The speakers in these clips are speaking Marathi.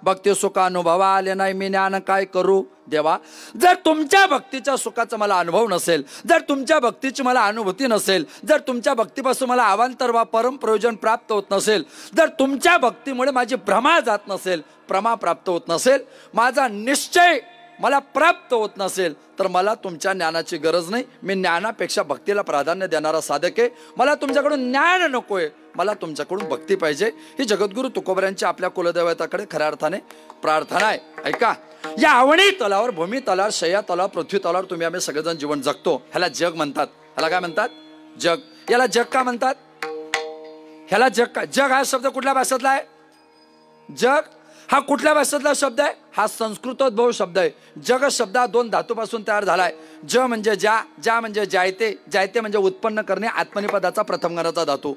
भक्ती सुख अनुभव आले नाही मी ज्ञान काय करू देवा। जर तुमच्या भक्तीच्या सुखाचा मला अनुभव नसेल, जर तुमच्या भक्तीची मला अनुभूती नसेल, जर तुमच्या भक्तीपासून मला अवांतर वा परम प्रयोजन प्राप्त होत नसेल, जर तुमच्या भक्तीमुळे माझी भ्रमा जात नसेल, प्रमा प्राप्त होत नसेल, माझा निश्चय मला प्राप्त होत नसेल, तर मला तुमच्या ज्ञानाची गरज नाही। मी ज्ञानापेक्षा भक्तीला प्राधान्य देणारा साधक आहे। मला तुमच्याकडून ज्ञान नकोय, मला तुमच्याकडून भक्ती पाहिजे। ही जगद्गुरु तुकोबऱ्यांची आपल्या कुलदैवताकडे खऱ्या अर्थाने प्रार्थना आहे। ऐका, या अवनी तलावर, भूमी तलावर, शय्या तलावर, पृथ्वी तलावर तुम्ही आम्ही सगळेजण जीवन जगतो। ह्याला जग म्हणतात। ह्याला काय म्हणतात? जग। याला जग का म्हणतात? ह्याला जग का? जग हा शब्द कुठल्या भाषेतला आहे? जग हा कुठल्या भाषेतला शब्द आहे? हा संस्कृतोद्भव शब्द आहे। जग शब्द हा दोन धातूपासून तयार झालाय। ज म्हणजे ज्या, ज्या म्हणजे जायते, जायते म्हणजे उत्पन्न करणे, आत्मनिपदाचा प्रथम गणाचा धातू।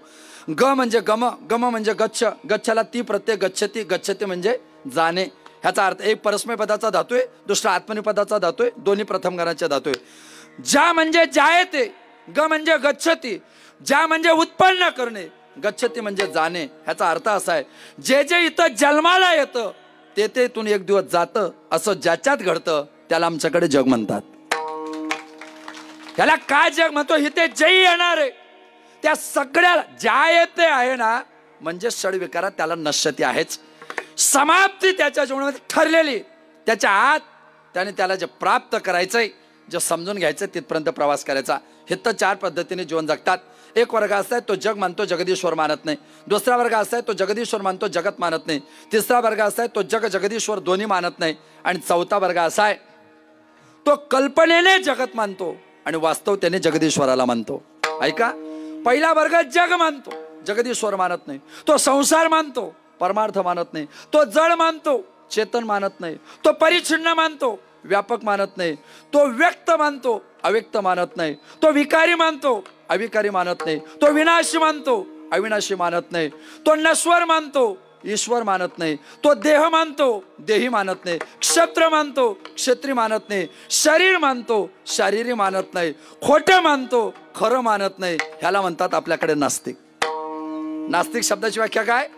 ग म्हणजे गम, गम म्हणजे गच्छ, गच्छला ती प्रत्यय गच्छती, गच्छती म्हणजे जाणे। ह्याचा अर्थ एक परस्मै पदाचा धातू आहे, दुसरा आत्मनिपदाचा धातू आहे, दोन्ही प्रथम गणाचे धातू आहे। ज्या म्हणजे जायते, ग म्हणजे गच्छती, ज्या म्हणजे उत्पन्न करणे, गच्छती म्हणजे जाणे। ह्याचा अर्थ असा आहे, जे जे इथं जन्माला येतं ते ते इथून एक दिवस जातं, असं ज्याच्यात घडतं त्याला आमच्याकडे जग म्हणतात। ह्याला काय जग म्हणतो? इथे जे येणार आहे त्या सगळ्याला, ज्या येते आहे ना, म्हणजे षडविकारात त्याला नश्यती आहेच, समाप्ती त्याच्या जीवनामध्ये ठरलेली। त्याच्या आत त्याने त्याला जे प्राप्त करायचंय, जे समजून घ्यायचं, तिथपर्यंत प्रवास करायचा। हे तर चार पद्धतीने जीवन जगतात। एक वर्ग असा आहे तो जग मानतो, जगदीश्वर मानत नाही। दुसरा वर्ग असा आहे तो जगदीश्वर मानतो, जगत मानत नाही। तिसरा वर्ग असा आहे तो जग जगदीश्वर दोन्ही मानत नाही। आणि चौथा वर्ग असा आहे तो कल्पनेने जगत मानतो आणि वास्तवतेने जगदीश्वराला मानतो। ऐका, पहिला वर्ग जग मानतो, जगदीश्वर मानत नाही। तो संसार मानतो, परमार्थ मानत नाही। तो जड मानतो, चेतन मानत नाही। तो परिच्छिन्न मानतो, व्यापक मानत नाही। तो व्यक्त मानतो, अव्यक्त मानत नाही। तो विकारी मानतो, अविकारी मानत नाही। तो विनाशी मानतो, अविनाशी मानत नाही। तो नश्वर मानतो, ईश्वर मानत नाही। तो देह मानतो, देही मानत नाही। क्षत्र मानतो, क्षत्री मानत नाही। शरीर मानतो, शारीरी मानत नाही। खोटं मानतो, खरं मानत नाही। ह्याला म्हणतात आपल्याकडे नास्तिक। नास्तिक शब्दाची व्याख्या काय?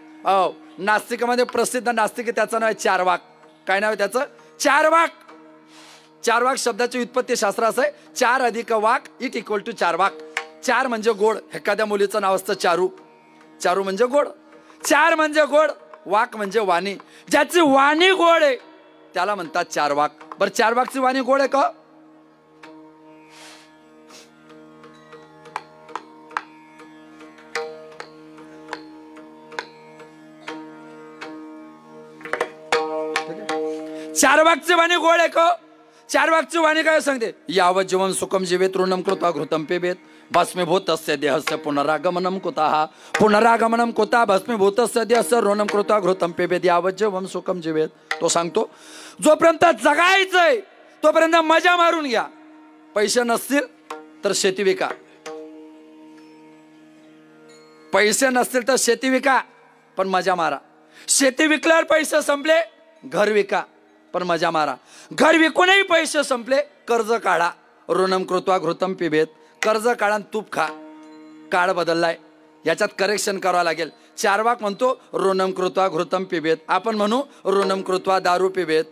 नास्तिकामध्ये प्रसिद्ध नास्तिक आहे, त्याचं नाव आहे चार्वाक। काय नाव आहे त्याचं? चार्वाक। चार्वाक शब्दाची व्युत्पत्ती शास्त्र असं आहे, 4 अधिक वाक इट इक्वल टू चार्वाक। 4 म्हणजे गोड। एखाद्या मुलीचं नाव असतं चारू, चारू म्हणजे गोड। 4 म्हणजे गोड, वाक म्हणजे वाणी। ज्याची वाणी गोड आहे त्याला म्हणतात चार्वाक। बरं, चार्वाकची वाणी गोड आहे का? चार्वाकची वाणी गोड आहे का? चार्वाकची वाणी काय सांगते? यावत जीवन सुखम जीवेत ऋणम कृता घृतम पिबेत भस्मीभूतस्य देहस्य पुनरागमनम कुतः पुनरागमनम कुतः भस्मीभूतस्य देहस्य ऋणम कृता घृतम पिबेत यावत जीवन सुखम जीवेत। तो सांगतो जोपर्यंत जगायचंय तोपर्यंत मजा मारून घ्या। पैसे नसतील तर शेती विका, पैसे नसतील तर शेती विका पण मजा मारा। शेती विकल्यावर पैसे संपले, घर विका पण मजा मारा। घर विकूनही पैसे संपले, कर्ज काढा। ऋणम कृत्वा घृतम पिबेत, कर्ज काढा तूप खा। काळ बदललाय, याच्यात करेक्शन करावं लागेल। चार्वाक म्हणतो ऋणम कृत्वा घृतम पिबेत, आपण म्हणू ऋणम कृत्वा दारू पिबेत।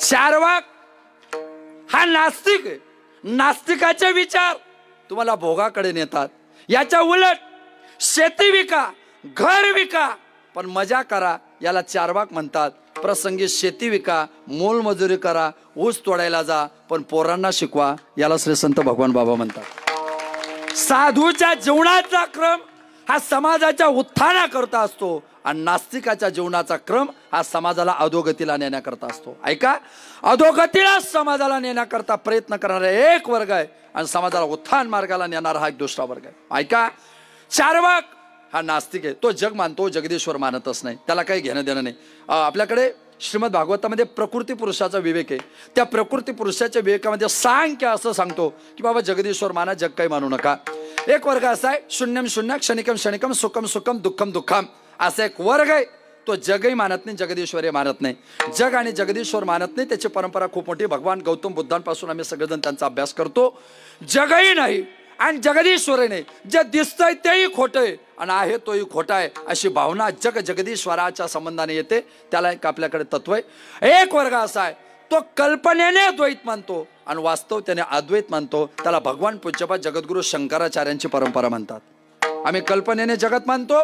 चार्वाक हा नास्तिक आहे। नास्तिकाचे विचार तुम्हाला भोगाकडे नेतात। याच्या उलट शेती विका, घर विका पण मजा करा, याला चार्वाक म्हणतात। प्रसंगी शेती विका, मोलमजुरी करा, ऊस तोडायला जा पण पोरांना शिकवा, याला श्री संत भगवान बाबा म्हणतात। साधूच्या जीवनाचा क्रम हा समाजाच्या उत्थानाकरता असतो आणि नास्तिकाच्या जीवनाचा क्रम हा समाजाला अधोगतीला नेण्याकरता असतो। ऐका, अधोगतीला समाजाला नेण्याकरता प्रयत्न करणारा एक वर्ग आहे आणि समाजाला उत्थान मार्गाला नेणारा हा एक दुसरा वर्ग आहे। ऐका, चार्वाक हा नास्तिक आहे। तो जग मानतो, जगदीश्वर मानतच नाही, त्याला काही घेणं देणं नाही। आपल्याकडे श्रीमद भागवतामध्ये प्रकृती पुरुषाचा विवेक आहे। त्या प्रकृती पुरुषाच्या विवेकामध्ये सांख्य असं सांगतो की बाबा जगदीश्वर माना, जग काही मानू नका। एक वर्ग असा आहे शून्यम शून्य क्षणिकम क्षणिकम सुखम सुखम दुःखम दुःखम, असा एक वर्ग आहे तो जगही मानत नाही, जगदीश्वरही मानत नाही। जग आणि जगदीश्वर मानत नाही, त्याची परंपरा खूप मोठी। भगवान गौतम बुद्धांपासून आम्ही सगळेजण त्यांचा अभ्यास करतो। जगही नाही आणि जगदीश्वराने जे दिसतंय तेही खोटं आहे आणि आहे तोही खोटा आहे अशी भावना जगदीश्वराच्या संबंधाने येते. त्याला एक आपल्याकडे तत्व आहे. एक वर्ग असा आहे तो कल्पनेने द्वैत मानतो आणि वास्तव त्याने अद्वैत मानतो. त्याला भगवान पूज्यपाद जगद्गुरु शंकराचार्यांची परंपरा म्हणतात. आम्ही कल्पनेने जगत मानतो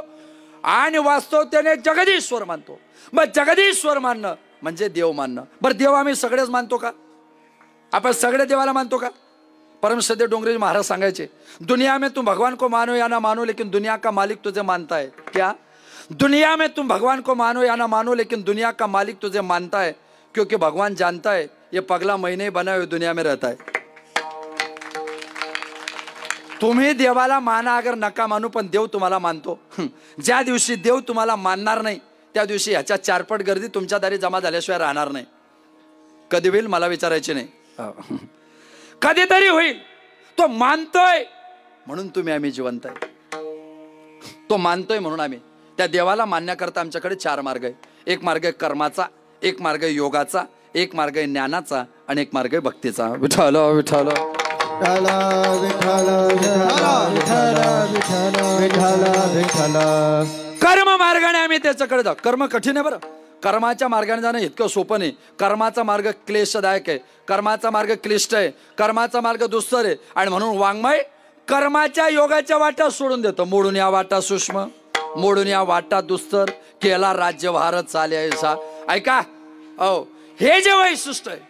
आणि वास्तव त्याने जगदीश्वर मानतो. मग जगदीश्वर मानणं म्हणजे देव मानणं. बरं, देव आम्ही सगळेच मानतो का? आपण सगळे देवाला मानतो का? परमश्रद्धेय डोंगरे महाराज सांगायचे, दुनिया में तुम भगवान को मानो या ना मानो लेकिन दुनिया का मालिक तुझे मानता है. क्या? दुनिया में तुम भगवान को मानो या ना मानो लेकिन दुनिया का मालिक तुझे मानता है, क्योंकि भगवान जानता है ये पगला महीने बना हुए दुनिया में रहता है. तुम्ही देवाला माना अगर नका मानू, पण देव तुम्हाला मानतो. ज्या दिवशी देव तुम्हाला मानणार नाही त्या दिवशी ह्याच्या चारपट गर्दी तुमच्या दारी जमा झाल्याशिवाय राहणार नाही. कधी होईल मला विचारायचे नाही, कधीतरी होईल. तो मानतोय म्हणून आम्ही जिवंत आहे. तो मानतोय म्हणून आम्ही. त्या देवाला मानण्याकरता आमच्याकडे 4 मार्ग आहे. एक मार्ग आहे कर्माचा, एक मार्ग आहे योगाचा, एक मार्ग आहे ज्ञानाचा आणि एक मार्ग आहे भक्तीचा. विठ्ठल विठ्ठल कर्म मार्गाने आम्ही त्याच्याकडे जाऊ. कर्म कठीण आहे बरं. कर्माच्या मार्गाने जाणं इतकं सोपं नाही. कर्माचा मार्ग क्लेशदायक आहे, कर्माचा मार्ग क्लिष्ट आहे, कर्माचा मार्ग दुस्तर आहे. आणि म्हणून वाङ्मय कर्माच्या योगाच्या वाटा सोडून देतं. मोडून या वाटा सूक्ष्म, मोडून या वाटा दुस्तर, केला राज्यभार चालायचा. ऐका, हे जे वैशिष्ट्य आहे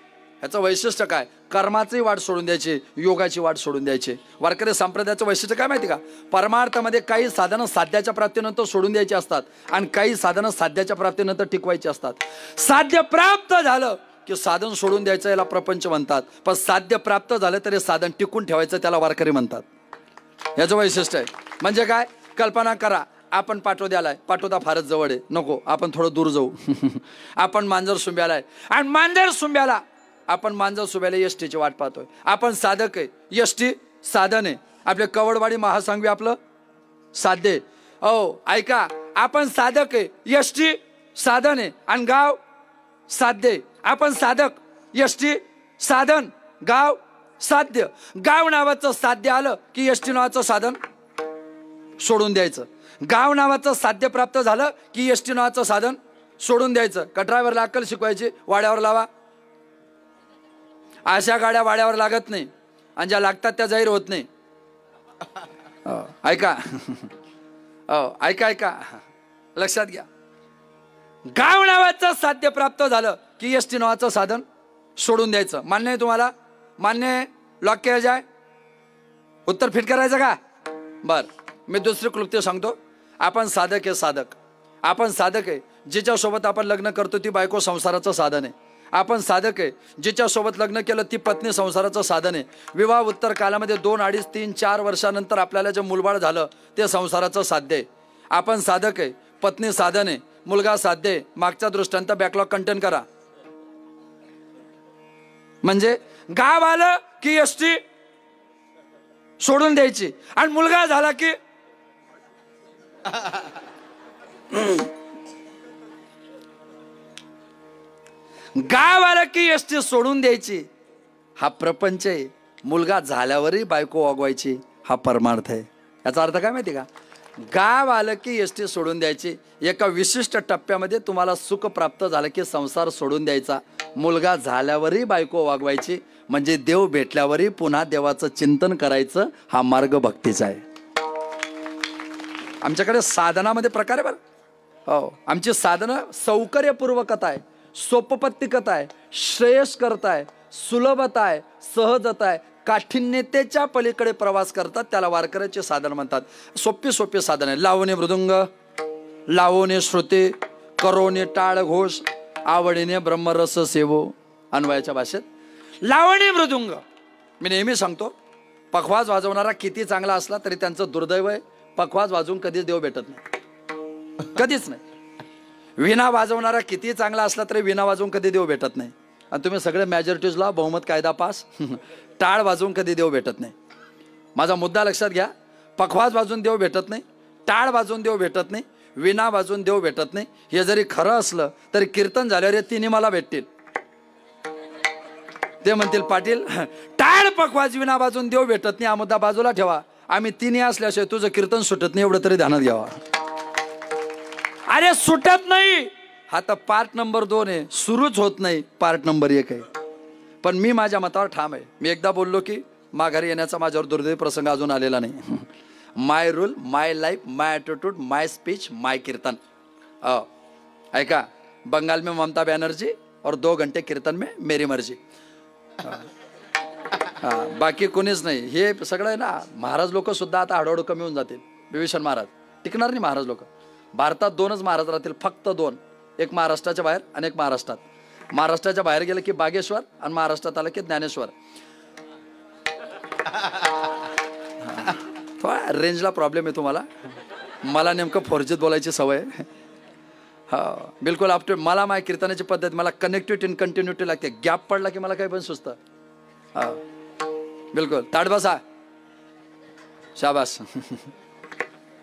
ह्याचं वैशिष्ट्य काय? कर्माची वाट सोडून द्यायची, योगाची वाट सोडून द्यायची. वारकरी संप्रदायाचं वैशिष्ट्य काय माहिती का? परमार्थामध्ये काही साधनं साध्याच्या प्राप्तीनंतर सोडून द्यायची असतात आणि काही साधनं साध्याच्या प्राप्तीनंतर टिकवायची असतात. साध्य प्राप्त झालं की साधन सोडून द्यायचं, याला प्रपंच म्हणतात. पण साध्य प्राप्त झालं तरी साधन टिकून ठेवायचं, त्याला वारकरी म्हणतात. याचं वैशिष्ट्य आहे. म्हणजे काय? कल्पना करा, आपण पाटोद्यालाय, पाटोदा फारच जवळ आहे, नको आपण थोडं दूर जाऊ. आपण मांजर सुंब्याला आहे आणि मांजर सुंब्याला आपण मांजर सुंब्याला एसटीची वाट पाहतोय. आपण साधक आहे, एसटी साधन आहे. आपले कवडवाडी महासांगवी आपलं साध्य आहे. ऐका, आपण साधक आहे, एसटी साधन आहे आणि गाव साध्य आहे. आपण साधक, एसटी साधन, गाव साध्य. गाव नावाचं साध्य आलं की एसटी नावाचं साधन सोडून द्यायचं. गाव नावाचं साध्य प्राप्त झालं की एसटी नावाचं साधन सोडून द्यायचं. कटरावरला अक्कल शिकवायची, वाड्यावर लावा. अशा गाड्या वाड्यावर लागत नाही आणि ज्या लागतात त्या जाहीर होत नाही. ऐका ऐका ऐका, लक्षात घ्या. गाव नावाचं साध्य प्राप्त झालं की एसटी नावाचं साधन सोडून द्यायचं. मान्य आहे तुम्हाला? मान्य आहे? लॉक केलं जाय? उत्तर फिट करायचं का? बर, मी दुसरी क्लुप्ती सांगतो. आपण साधक आहे, साधक. आपण साधक आहे, जिच्यासोबत आपण लग्न करतो ती बायको संसाराचं साधन आहे. आपण साधक आहे, जिच्यासोबत लग्न केलं ती पत्नी संसाराचं साधन आहे. विवाह उत्तर कालामध्ये 2, 2.5, 3, 4 वर्षानंतर आपल्याला जे मुलबाळ झालं ते संसाराचं साध्य आहे. आपण साधक आहे, पत्नी साधन आहे, मुलगा साध्य आहे. मागचा दृष्टांत बॅकलॉग कंटेन करा. म्हणजे गाव आलं की एसटी सोडून द्यायची आणि मुलगा झाला की गाव आलं की एसटी सोडून द्यायची. हा प्रपंच आहे. मुलगा झाल्यावरही बायको वागवायची, हा परमार्थ आहे. याचा अर्थ काय माहिती का? गाव आलं की एसटी सोडून द्यायची. एका विशिष्ट टप्प्यामध्ये तुम्हाला सुख प्राप्त झालं की संसार सोडून द्यायचा. मुलगा झाल्यावरही बायको वागवायची. म्हणजे देव भेटल्यावरही पुन्हा देवाचं चिंतन करायचं. हा मार्ग भक्तीचा आहे. आमच्याकडे साधनामध्ये प्रकार आहे बरं. आमची साधनं सौकर्यपूर्वकता आहे, सोपपत्तिकता आहे, श्रेयस्करता आहे, सुलभता आहे, सहजता आहे. काठिन्यतेच्या पलीकडे प्रवास करतात त्याला वारकऱ्याचे साधन म्हणतात. सोपी साधन आहे. लावणे मृदुंग, लावणे श्रुती, करोने टाळ घोष, आवडीने ब्रह्मरस सेवो. अन्वयाच्या भाषेत लावणी मृदुंग. मी नेहमी सांगतो, पखवाज वाजवणारा किती चांगला असला तरी त्यांचं दुर्दैव आहे, पखवाज वाजवून कधीच देव भेटत नाही, कधीच नाही. विणा वाजवणारा किती चांगला असला तरी विणा वाजवून कधी देव भेटत नाही. आणि तुम्ही सगळे मॅजॉरिटीजला बहुमत कायदा पास. टाळ वाजवून कधी देव भेटत नाही. माझा मुद्दा लक्षात घ्या. पखवाज वाजवून देव भेटत नाही, टाळ वाजवून देव भेटत नाही, विणा वाजवून देव भेटत नाही. हे जरी खरं असलं तरी कीर्तन झाल्यावर तिन्ही मला भेटतील. ते म्हणतील पाटील टाळ पकवाज विना वाजून देव भेटत नाही, हा मुद्दा बाजूला ठेवा. आम्ही तिन्ही असल्याशिवाय तुझं कीर्तन सुटत नाही, एवढं तरी ध्यानात घ्यावा. अरे सुटत नाही हा तर पार्ट नंबर 2 आहे, सुरूच होत नाही पार्ट नंबर 1 आहे. पण मी माझ्या मतावर ठाम आहे. मी एकदा बोललो की माघारी येण्याचा माझ्यावर दुर्दैवी प्रसंग अजून आलेला नाही. माय रूल, माय लाईफ, माय ॲटिट्यूड, माय स्पीच, माय कीर्तन. ऐका, बंगाल में ममता बनर्जी और 2 घंटे कीर्तन में मेरी मर्जी. बाकी कोणीच नाही. हे सगळं आहे ना. महाराज लोक सुद्धा आता हळूहळू कमी होऊन जातील. विभीषण महाराज टिकणार नाही. महाराज लोक भारतात 2च महाराज राहतील, फक्त 2. एक महाराष्ट्राच्या बाहेर आणि एक महाराष्ट्रात. महाराष्ट्राच्या बाहेर गेलं की बागेश्वर आणि महाराष्ट्रात आलं की ज्ञानेश्वर. रेंजला प्रॉब्लेम आहे तुम्हाला. मला नेमकं 4Gत बोलायची सवय आहे. हा बिलकुल. आफ्टर मला माझ्या कीर्तनाची पद्धत, मला कनेक्टिव्हिटी इन कंटिन्युटी लागते. गॅप पडला की मला काही पण सुचतं. हा बिलकुल. ताट बसा. शाबास.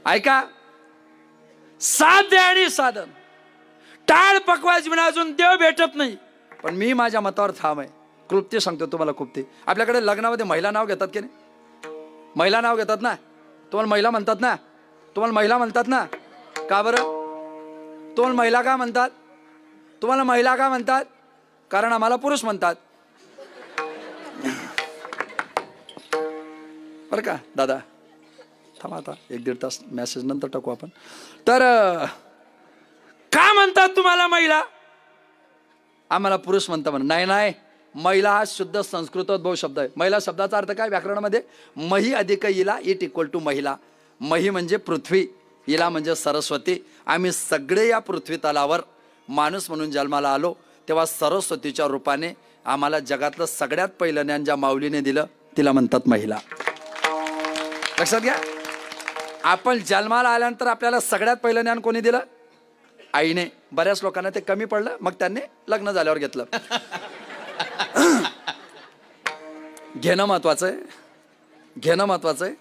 ऐका, साध्य आणि साधन, टाळ पकवाज विना अजून देव भेटत नाही. पण मी माझ्या मतावर ठाम आहे. क्लुप्ती सांगतो तुम्हाला. क्लुप्ती आपल्याकडे लग्नामध्ये महिला नाव घेतात की नाही? महिला नाव घेतात ना. तुम्हाला महिला म्हणतात ना? तुम्हाला महिला म्हणतात ना? का बरं? तुम्हाला महिला का म्हणतात? तुम्हाला महिला का म्हणतात? कारण आम्हाला पुरुष म्हणतात. बरं का दादा? थांबा, आता 1-1.5 तास मेसेज नंतर टाकू आपण. तर का म्हणतात तुम्हाला महिला? आम्हाला पुरुष म्हणता म्हणून. नाही नाही, महिला हा शुद्ध संस्कृतोद्भव शब्द आहे. महिला शब्दाचा अर्थ काय व्याकरणामध्ये? मही अधिक इला इट इक्वल टू महिला. मही म्हणजे पृथ्वी, इला म्हणजे सरस्वती. आम्ही सगळे या पृथ्वी तलावर माणूस म्हणून जन्माला आलो तेव्हा सरस्वतीच्या रूपाने आम्हाला जगातलं सगळ्यात पहिलं ज्ञान ज्या माऊलीने दिलं तिला म्हणतात महिला. लक्षात घ्या. आपण जन्माला आल्यानंतर आपल्याला सगळ्यात पहिलं ज्ञान कोणी दिलं? आईने. बऱ्याच लोकांना ते कमी पडलं, मग त्यांनी लग्न झाल्यावर घेतलं. घेणं महत्वाचं आहे. घेणं महत्वाचं आहे.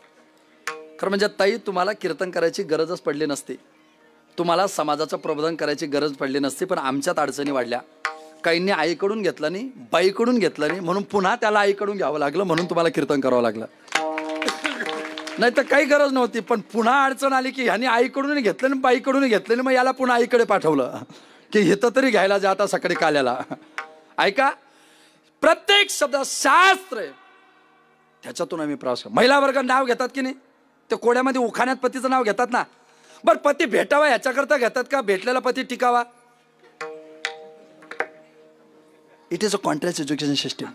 खरं म्हणजे ताई, तुम्हाला कीर्तन करायची गरजच पडली नसती, तुम्हाला समाजाचं प्रबोधन करायची गरज पडली नसती. पण आमच्यात अडचणी वाढल्या. काहींनी आईकडून घेतलं नाही, बाईकडून घेतलं नाही, म्हणून पुन्हा त्याला आईकडून घ्यावं लागलं, म्हणून तुम्हाला कीर्तन करावं लागलं. नाही तर काही गरज नव्हती. पण पुन्हा अडचण आली की ह्याने आईकडून घेतलं आणि बाईकडून घेतलं नाही, मग याला पुन्हा आईकडे पाठवलं की हिथं तरी घ्यायला जा आता सकाळी काल्याला. ऐका, प्रत्येक शब्द शास्त्र आहे, त्याच्यातून आम्ही प्रवास. महिला वर्ग नाव घेतात की नाही? ते कोड्यामध्ये उखाण्यात पतीचं नाव घेतात ना. बरं, पती भेटावा ह्याच्याकरता घेतात का भेटलेला पती टिकावा? It is a contract education system.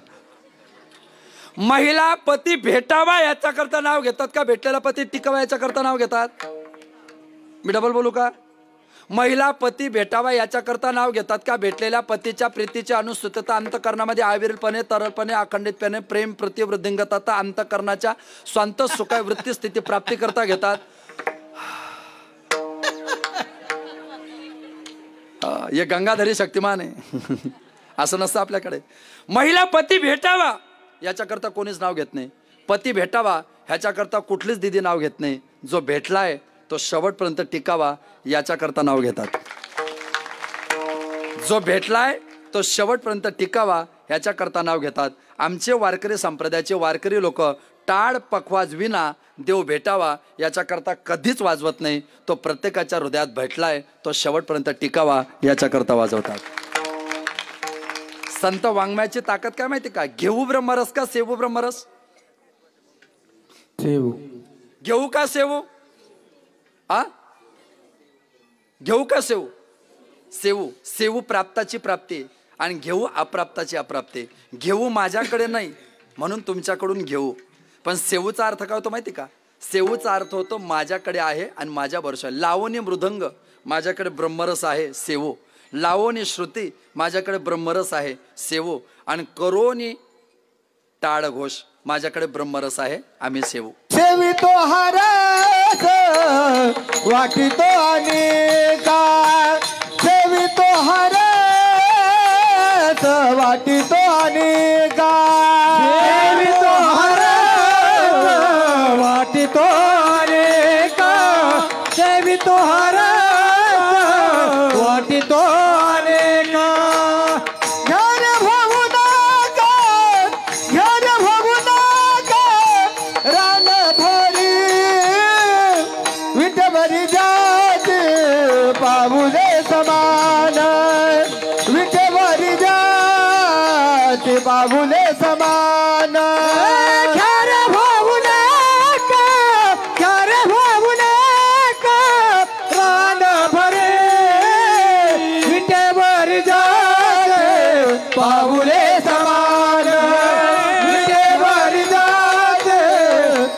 महिला पती भेटावा याच्याकरता नाव घेतात का भेटलेला पती टिकावा याच्याकरता नाव घेतात? मी डबल बोलू का? महिला पती भेटावा याच्याकरता नाव घेतात का भेटलेल्या पतीच्या प्रीतीच्या अनुसूतता अंतकरणामध्ये आविरपणे, तरलपणे, अखंडितपणे, प्रेम, प्रतिवृद्धिंगतता अंतकरणाच्या स्वांत सुख वृत्ती स्थिती प्राप्ती करता घेतात? हे गंगाधरी शक्तिमान आहे. असं नसतं आपल्याकडे. महिला पती भेटावा याच्याकरता कोणीच नाव घेत नाही. पती भेटावा ह्याच्याकरता कुठलीच दिदी नाव घेत नाही. जो भेटलाय तो शेवटपर्यंत टिकावा याच्याकरता नाव घेतात. जो भेटलाय तो शेवटपर्यंत टिकावा ह्याच्याकरता नाव घेतात. आमचे वारकरी संप्रदायाचे वारकरी लोक टाळ पखवाज विना देव भेटावा याच्याकरता कधीच वाजवत नाही. तो प्रत्येकाच्या हृदयात भेटलाय तो शेवटपर्यंत टिकावा याच्याकरता वाजवतात. संत वाङ्मयाची ताकद काय माहिती का? घेऊ ब्रह्मरस का सेवू ब्रह्मरस? सेवू. घेऊ का सेवू? घेऊ का सेवू? सेवू. सेवू प्राप्ताची प्राप्ती आणि घेऊ अप्राप्ताची अप्राप्ती. घेऊ माझ्याकडे नाही म्हणून तुमच्याकडून घेऊ. पण सेवूचा अर्थ काय होतो माहिती का? सेवूचा अर्थ होतो माझ्याकडे आहे आणि माझ्या बरोबर. लावणी मृदंग माझ्याकडे ब्रह्मरस आहे सेवू. लावणी श्रुती माझ्याकडे ब्रह्मरस आहे सेवू. आणि करोनी टाळ घोष माझ्याकडे ब्रह्मरस आहे आम्ही सेवू. सेवितो हरस वाटितो अनेका. सेवितो हरस वाटितो अनेका. सेवितो हरस वाटितो अनेका. सेवितो हरस वाटितो अनेका. ज्ञान भाऊ नका पाऊले समान विटेवर जाते पाऊले समान घ्या रे भाऊले का घ्या रे भाऊले का रान भरे विटेवर जाते पाऊले समान विटेवर जाते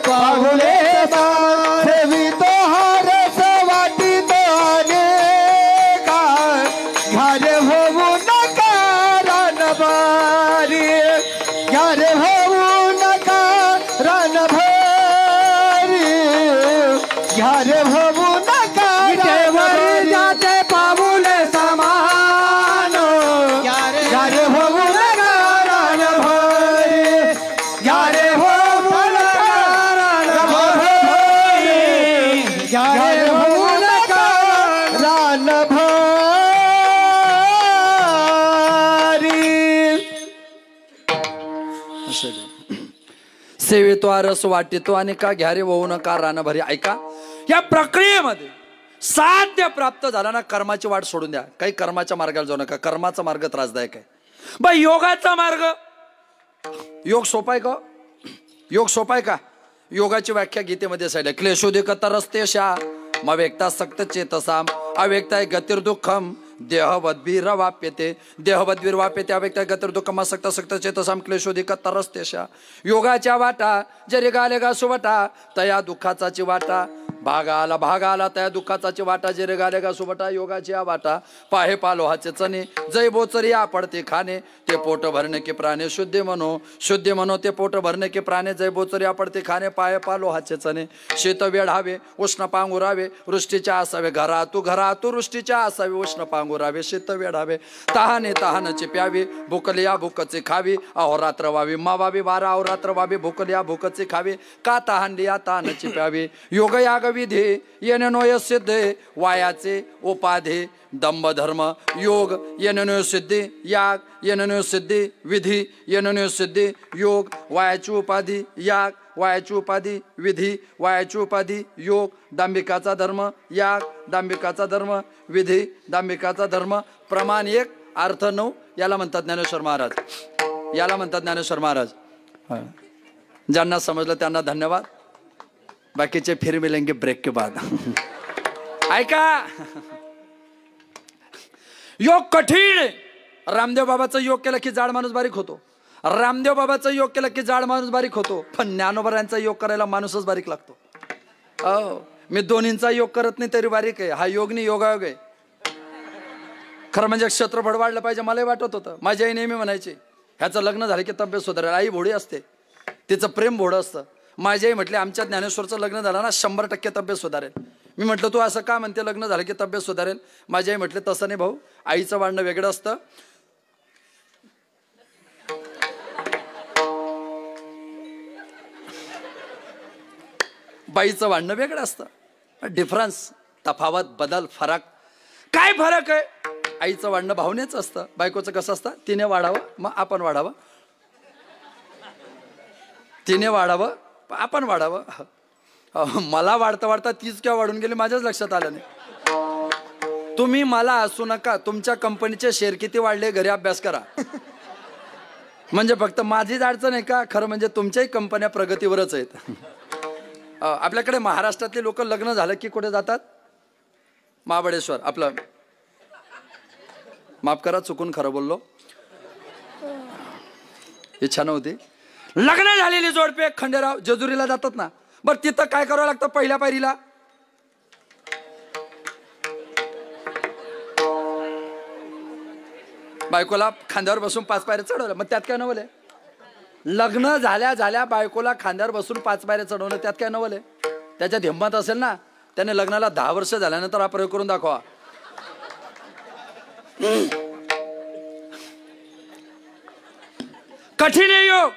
पाऊले समान देवी तो हरस वाटी तो अनेका घरे होऊ नका रानभारी घरे होऊ नका रानभारी घरे होऊ नका विटेवर जाते पाऊले समान घरे होऊ नका रानभारी घरे होऊ नका रानभारी घरे होऊ नका रानभारी सेवितो रस वाटितो आणि का घ्यारे वाहू नका रानभरी. ऐका, या प्रक्रियेमध्ये साध्य प्राप्त झाला ना, कर्माची वाट सोडून द्या. काही कर्माच्या मार्गाला जाऊ नका. कर्माचा मार्ग त्रासदायक आहे. बाई योगाचा मार्ग, योग सोपा आहे का? योग सोपा आहे का? योगाची व्याख्या गीतेमध्ये सांगितली. क्लेशोदिक तरस्तेशा मव्यक्ता सक्त चेतसाम अव्यक्ताय गतिर्दुःखम देहवद्भिर वाप्यते देहवद्भिर वाप्यते अव्यक्ताय गतिर्दुःखम असक्त सक्त चेतसाम क्लेशोदिक तरस्तेशा. योगाच्या वाटा जरी गाले गा सुवटा तया दुःखाचाची वाटा भागा आला तया दुःखाचाची वाटा जे गाले गा सुवटा. योगाची या वाटा पाहे पालोहाचे चणे जय बोचरी आपडते खाणे ते पोट भरणे के प्राणे शुद्धी म्हणो ते पोट भरणे के प्राणे जय बोचरी आपडते खाणे पाहे पालोहाचे चणे. शीत वेढावे उष्ण पांगुरावे वृष्टीच्या असावे घरातू वृष्टीच्या असावे उष्ण पांगुरावे. शीत वेढावे तहानेची प्यावी भुकलिया भुकचे खावी अहोरात्र वावी मावावी वारा अहोरात्र वावी भुकलिया भुकचे खावी का तहानलिया तहानची प्यावी. योग याग विधी येणेनोय सिद्धे वायाचे उपाधे दंभ धर्म योग येणेनोय सिद्धी याग येणेनोय सिद्धी विधी येणेनोय सिद्धी योग वायाची उपाधी याग वायाची उपाधी विधी वायाची उपाधी योग दांभिकाचा धर्म याग दांभिकाचा धर्म विधी दांभिकाचा धर्म. प्रमाण 1 अर्थ 9 याला म्हणतात ज्ञानेश्वर महाराज. याला म्हणतात ज्ञानेश्वर महाराज. ज्यांना समजलं त्यांना धन्यवाद. बाकीचे फिर मिलेंगे ब्रेक के बाद. ऐका, योग कठीण आहे. रामदेव बाबाचा योग केला की जाड माणूस बारीक होतो. रामदेव बाबाचा योग केला की जाड माणूस बारीक होतो. पण ज्ञानोबरांचा योग करायला माणूसच बारीक लागतो. मी दोन्हींचा योग करत नाही तरी बारीक आहे. हा योग नाही योगायोग आहे. खरं म्हणजे क्षेत्रफळ वाढलं पाहिजे मलाही वाटत होतं. माझी आई नेहमी म्हणायची ह्याचं लग्न झालं की तब्येत सुधारेल. आई भोळी असते, तिचं प्रेम भोळं असतं. माझी आई म्हटली आमच्या ज्ञानेश्वरचं लग्न झालं ना 100% तब्येत सुधारेल. मी म्हटलं तू असं का म्हणते लग्न झालं की तब्येत सुधारेल. माझी आई म्हटले तसं नाही भाऊ, आईचं वाढणं वेगळं असतं. बाईचं वाढणं वेगळं असतं. डिफरन्स, तफावत, बदल, फरक. काय फरक आहे? आईचं वाढणं भावनेचं असतं. बायकोचं कसं असतं? तिने वाढावं मग आपण वाढावं, तिने वाढावं आपण वाढावं. मला वाढता तीच किंवा वाढून गेली माझ्याच लक्षात आलं नाही. तुम्ही मला असू नका, तुमच्या कंपनीचे शेअर किती वाढले घरी अभ्यास करा. म्हणजे फक्त माझीच अडचण आहे का? खरं म्हणजे तुमच्याही कंपन्या प्रगतीवरच आहेत. आपल्याकडे महाराष्ट्रातले लोक लग्न झालं की कुठे जातात? महाबळेश्वर. आपलं माफ करा चुकून खरं बोललो, इच्छा नव्हती. लग्न झालेली जोडपे खंडेराव जेजुरीला जातात ना. बरं तिथं काय करावं लागतं? पहिल्या पायरीला बायकोला खांद्यावर बसून 5 पायऱ्या चढवल्या. मग त्यात काय नवल आहे? लग्न झाल्या बायकोला खांद्यावर बसून 5 पायऱ्या चढवणं त्यात काय नवल आहे? त्याच्यात हिंमत असेल ना, त्याने लग्नाला 10 वर्ष झाल्यानंतर हा प्रयोग करून दाखवा. कठीण आहे योग.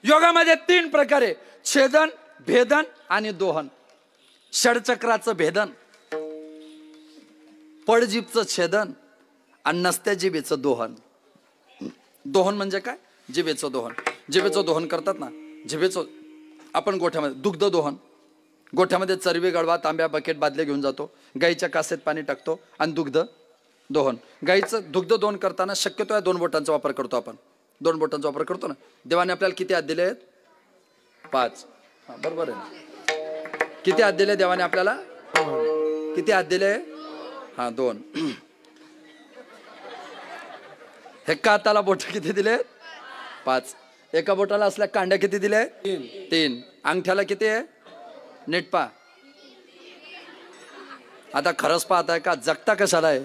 योगामध्ये 3 प्रकार आहे: छेदन, भेदन आणि दोहन. षडचक्राचं भेदन, पडजीभचं छेदन आणि नसत्या जिभेचं दोहन. दोहन म्हणजे काय? जिभेचं दोहन. जिभेचं दोहन करतात ना, जिभेचं आपण गोठ्यामध्ये दुग्ध दोहन, गोठ्यामध्ये चरबी, गडवा, तांब्या, बकेट, बादले घेऊन जातो. गाईच्या कासेत पाणी टाकतो आणि दुग्ध दोहन. गाईचं दुग्ध दोहन करताना शक्यतो या 2 बोटांचा वापर करतो आपण. 2 बोटांचा वापर करतो ना. देवाने आपल्याला किती हात दिले आहेत? 5. बरोबर आहे ना? किती हात दिले देवाने आपल्याला? किती हात दिले? 2. एका हाताला बोट किती दिले? 5. एका बोटाला असल्या कांड्या किती दिले? 3. अंगठ्याला किती आहे? नीट पहा. आता खरंच पाहताय का? जगता कशाला आहे?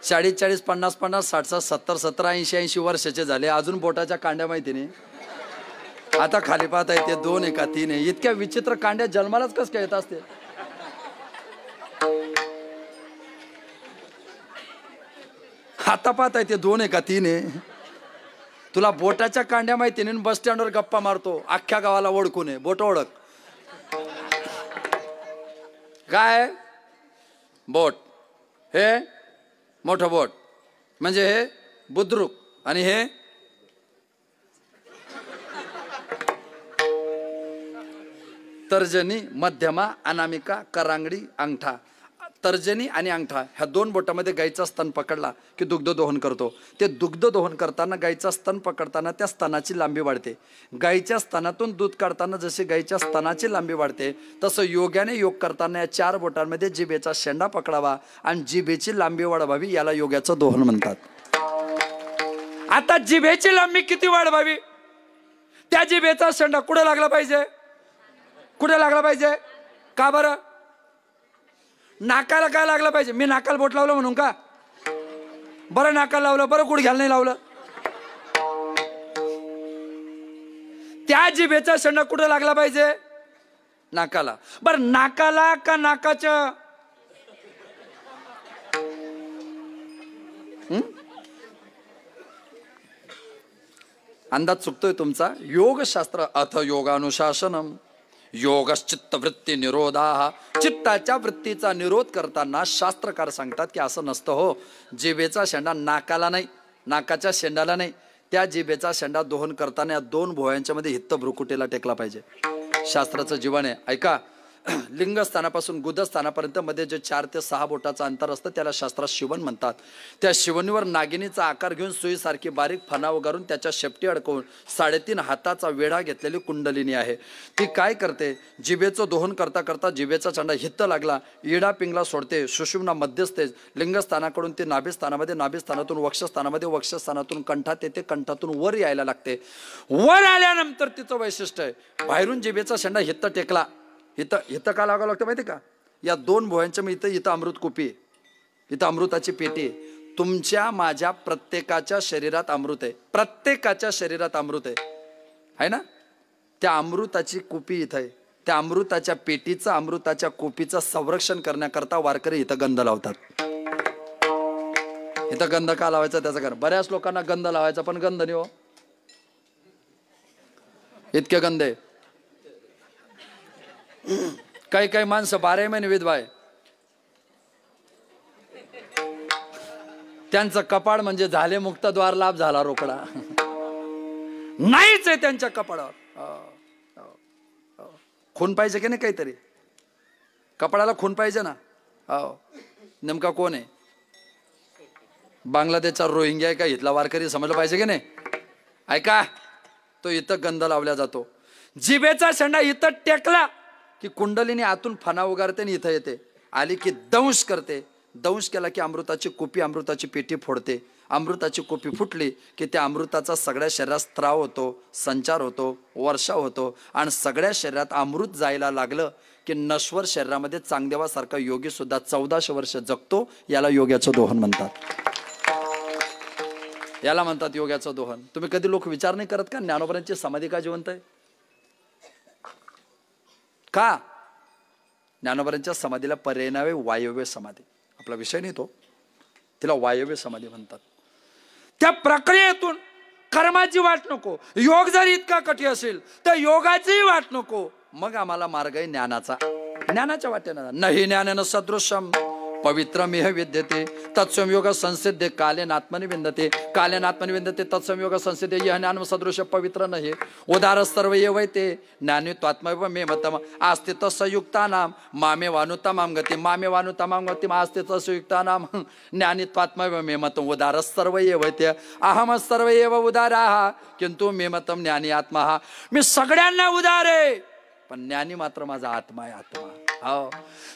40-40, 50-50, 60-60, 70-70, 80-80 वर्षाचे झाले, अजून बोटाच्या कांड्या माहिती नाही. आता खाली पाहता येते 2 आहे का 3 आहे? इतक्या विचित्र कांड्या जन्मालाच कस काय येत असते? आता पाहता येते 2 आहे का 3 आहे? तुला बोटाच्या कांड्या माहिती नाही, बस स्टँडवर गप्पा मारतो, अख्ख्या गावाला ओळखून आहे. बोट ओळख काय? बोट हे मोठं बोट म्हणजे हे बुद्रुक आणि हे तर्जनी, मध्यमा, अनामिका, करांगडी, अंगठा. तर्जनी आणि अंगठा ह्या 2 बोटामध्ये गाईचा स्तन पकडला की दुग्ध दोहन करतो. ते दुग्ध दोहन करताना गाईचा स्तन पकडताना त्या स्तनाची लांबी वाढते. गाईच्या स्तनातून दूध काढताना जशी गाईच्या स्तनाची लांबी वाढते तसं योगाने योग करताना या 4 बोटांमध्ये जिभेचा शेंडा पकडावा आणि जिभेची लांबी वाढवावी. याला योगाचं दोहन म्हणतात. आता जिभेची लांबी किती वाढवावी? त्या जिभेचा शेंडा कुठे लागला पाहिजे? कुठे लागला पाहिजे? का बरं? नाकाला काय लागलं पाहिजे? मी नाकाला बोट लावलं म्हणून का? बरं नाकाला लावलं, बरं गुडघ्याला नाही लावलं. त्या जिभेचा शेंडा कुठे लागला पाहिजे? नाकाला. बरं नाकाला का नाकाच्या? अंदाज चुकतोय तुमचा. योगशास्त्र अथ योगानुशासनम योगश्चित्त वृत्ती निरोधा. चित्ताच्या वृत्तीचा निरोध करताना शास्त्रकार सांगतात की असं नसतं हो. जिभेचा शेंडा नाकाला नाही, नाकाच्या शेंडाला नाही. त्या जिभेचा शेंडा दोहन करताना या 2 भोयांच्या मध्ये हित्त भ्रुकुटीला टेकला पाहिजे. शास्त्राचं जीवन आहे. ऐका, लिंगस्थानापासून गुदस्थानापर्यंत मध्ये जे 4 ते 6 बोटाचं अंतर असतं त्याला शास्त्रात शिवन म्हणतात. त्या शिवणीवर नागिनीचा आकार घेऊन सुईसारखी बारीक फणा उगारून त्याच्या शेपटी अडकवून 3.5 हाताचा वेढा घेतलेली कुंडलिनी आहे. ती काय करते? जिभेचं दोहन करता करता जिभेचा चंडा हित्त लागला, इडा पिंगला सोडते, सुषुम्ना मध्यस्थेज, लिंगस्थानाकडून ते नाभिस्थानामध्ये, नाभिस्थानातून वक्षस्थानामध्ये, वक्षस्थानातून कंठात येते, कंठातून वर यायला लागते. वर आल्यानंतर तिचं वैशिष्ट्य आहे, बाहेरून जिभेचा शेंडा हित्त टेकला. इथं का लागावं लागतं माहिती का? या 2 भोयांच्या मी इथं अमृत कुपी आहे, इथं अमृताची पेटी आहे. तुमच्या माझ्या प्रत्येकाच्या शरीरात अमृत आहे. प्रत्येकाच्या शरीरात अमृत आहे ना? त्या अमृताची कुपी इथं आहे. त्या अमृताच्या पेटीचं, अमृताच्या कुपीचं संरक्षण करण्याकरता वारकरी इथं गंध लावतात. इथं गंध का लावायचा त्याचं कारण. बऱ्याच लोकांना गंध लावायचा पण गंध नाही हो. इतके गंध आहे. काही काही माणसं 12 महिने विधवा आहे. त्यांचं कपाळ म्हणजे झाले मुक्तद्वार, लाभ झाला रोकडा. नाहीच आहे त्यांच्या कपाळावर. खून पाहिजे की नाही? काहीतरी कपाळाला खून पाहिजे ना. नेमका कोण आहे? बांगलादेशचा रोहिंग्या आहे का? इथला वारकरी समजलं पाहिजे की नाही? ऐका, तो इथं गंध लावला जातो. जिभेचा शेंडा इथं टेकला की कुंडलीने आतून फणा उगारते आणि इथं येते. आली की दंश करते. दंश केला की अमृताची कुपी, अमृताची पेटी फोडते. अमृताची कुपी फुटली की त्या अमृताचा सगळ्या शरीरात स्त्राव होतो, संचार होतो, वर्षाव होतो आणि सगळ्या शरीरात अमृत जायला लागलं की नश्वर शरीरामध्ये चांगदेवासारखा योगी सुद्धा 1400 वर्ष जगतो. याला योगाचं दोहन म्हणतात. याला म्हणतात योगाचं दोहन. तुम्ही कधी लोक विचार नाही करत का ज्ञानोबांची समाधी का जिवंत आहे? का? ज्ञानोबांच्या समाधीला पर्याय नावे वायव्य समाधी. आपला विषय नाही तो. तिला वायव्य समाधी म्हणतात. त्या प्रक्रियेतून कर्माची वाट नको. योग जर इतका कठीण असेल तर योगाचीही वाट नको. मग आम्हाला मार्ग आहे ज्ञानाचा. ज्ञानाच्या वाटेनं नाही ज्ञानेन सदृशम पवित्रमिह विद्यते तत्संयोग संसिद्धे कालेनात्मनि विन्दते कालेनात्मनि विन्दते तत्संयोग संसिद्धे यह ज्ञान सदृश पवित्र नहीं उदार सर्व एवैते ज्ञानित्वात्मैव मे मतम आस्ते तत्सयुक्तानां मामे वानुतमां गतिम आस्ते तत्सयुक्तानां ज्ञानित्वात्मैव मे मतम उदार सर्व एवैते अहम सर्व एव उदाराः किंतु मे मतम ज्ञानी आत्मा मी सगळ्यांना उदार आहे पण ज्ञानी मात्र माझा आत्मा आहे आत्मा हो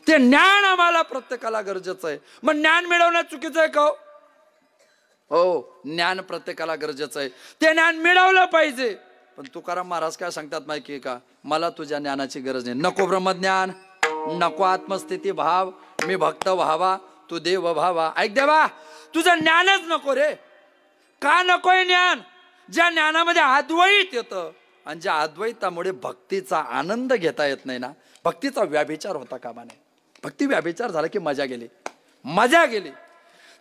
ते ज्ञान आम्हाला प्रत्येकाला गरजेचं आहे मग ज्ञान मिळवणं चुकीचं आहे का हो ज्ञान प्रत्येकाला गरजेचं आहे ते ज्ञान मिळवलं पाहिजे पण तुकाराम महाराज काय सांगतात माहिती आहे का मला तुझ्या ज्ञानाची गरज नाही नको ब्रह्मज्ञान नको आत्मस्थिती भाव मी भक्त व्हावा तू देव व्हावा ऐक देवा तुझं ज्ञानच नको रे का नकोय ज्ञान ज्या ज्ञानामध्ये अद्वैत येतं आणि ज्या अद्वैतामुळे भक्तीचा आनंद घेता येत नाही ना भक्तीचा व्याभिचार होता कामा नये भक्ती व्याभिचार झाला की मजा गेली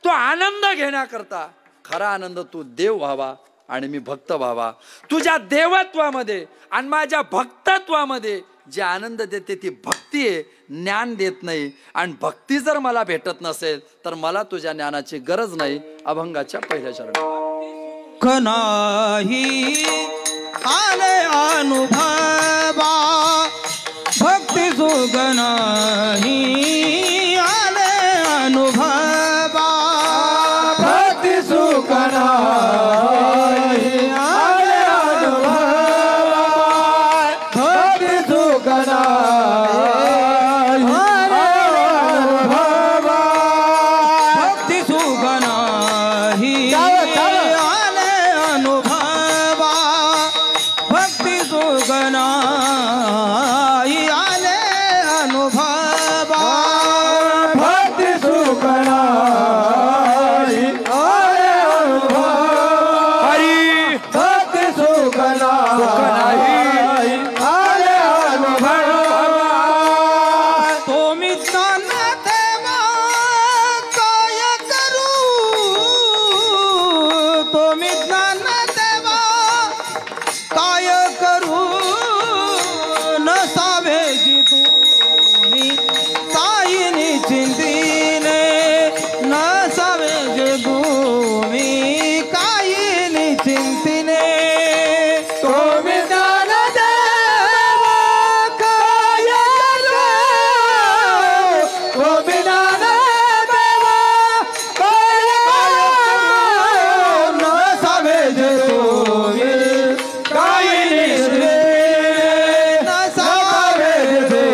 तो आनंद घेण्याकरता खरा आनंद तू देव व्हावा आणि मी भक्त व्हावा तुझ्या देवत्वामध्ये आणि माझ्या भक्तत्वामध्ये जे आनंद देते ती भक्ती आहे ज्ञान देत नाही आणि भक्ती जर मला भेटत नसेल तर मला तुझ्या ज्ञानाची गरज नाही अभंगाच्या पहिल्या चरणात कनाही आले अनुभवा भक्ती सुगनाही आले अनुभवा भक्ती सुगनाही आले अनुभवा भक्ती सुगनाही आले अनुभवा भक्ती सुगनाही आले अनुभवा भक्ती सुगनाही आले अनुभवा भक्ती सुगनाही आले अनुभवा हरी भक्ती सुगनाही आले अनुभवा तुम्ही ज्ञान देवा काय करू तुम्ही ज्ञान देवा काय करू नसावे तुम्ही ताईनी चिंतीने नसावे जे तुम्ही कायीनी चिंतीने तुम्ही ज्ञान देवा काय करू तुम्ही ज्ञान देवा काय करू नसावे जे तुम्ही कायीनी नसावे जे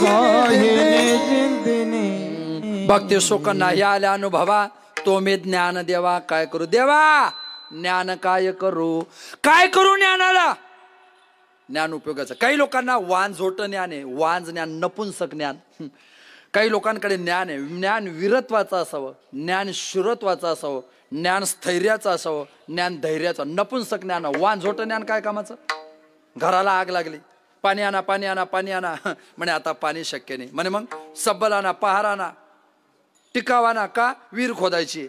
कायीनी चिंतीने भक्ती सुख नाही आल्या अनुभवा तो मी ज्ञान देवा काय करू देवा ज्ञान काय करू ज्ञानाला ज्ञान उपयोगाचं काही लोकांना वांझोट ज्ञान आहे वांझ ज्ञान नपुंसक ज्ञान काही लोकांकडे ज्ञान आहे ज्ञान वीरत्वाचं असावं ज्ञान शूरत्वाचं असावं ज्ञान स्थैर्याचं असावं ज्ञान धैर्याचं नपुंसक ज्ञान वांझोट ज्ञान काय कामाचं घराला आग लागली पाणी आणा पाणी आणा पाणी आणा म्हणे आता पाणी शक्य नाही म्हणे मग सब्बल आणा पहार आणा टिकाव आणा का विहीर खोदायची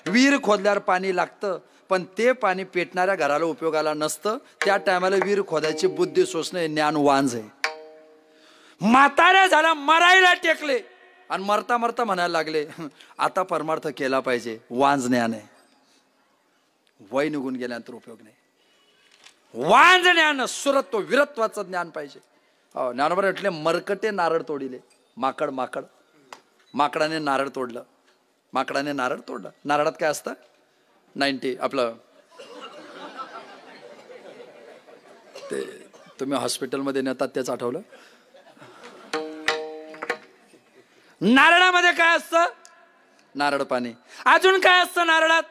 विहीर खोदल्यावर पाणी लागतं पण ते पाणी पेटणाऱ्या घराला उपयोगाला नसतं त्या टायमाला विहीर खोदायची बुद्धी सोसणे ज्ञान वांझ आहे म्हाताऱ्या झाला मरायला टेकले आणि मरता मरता म्हणायला लागले आता परमार्थ केला पाहिजे वांझ ज्ञान आहे वय निघून गेल्यानंतर उपयोग नाही वांझ ज्ञान सुरत्व वीरत्वाचं ज्ञान पाहिजे ज्ञानोबा म्हटले मरकटे नारळ तोडिले माकडाने नारळ तोडलं नारळात काय असतं 90 आपलं ते तुम्ही हॉस्पिटलमध्ये नेतात तेच आठवलं नारळामध्ये काय असतं नारळ पाणी अजून काय असतं नारळात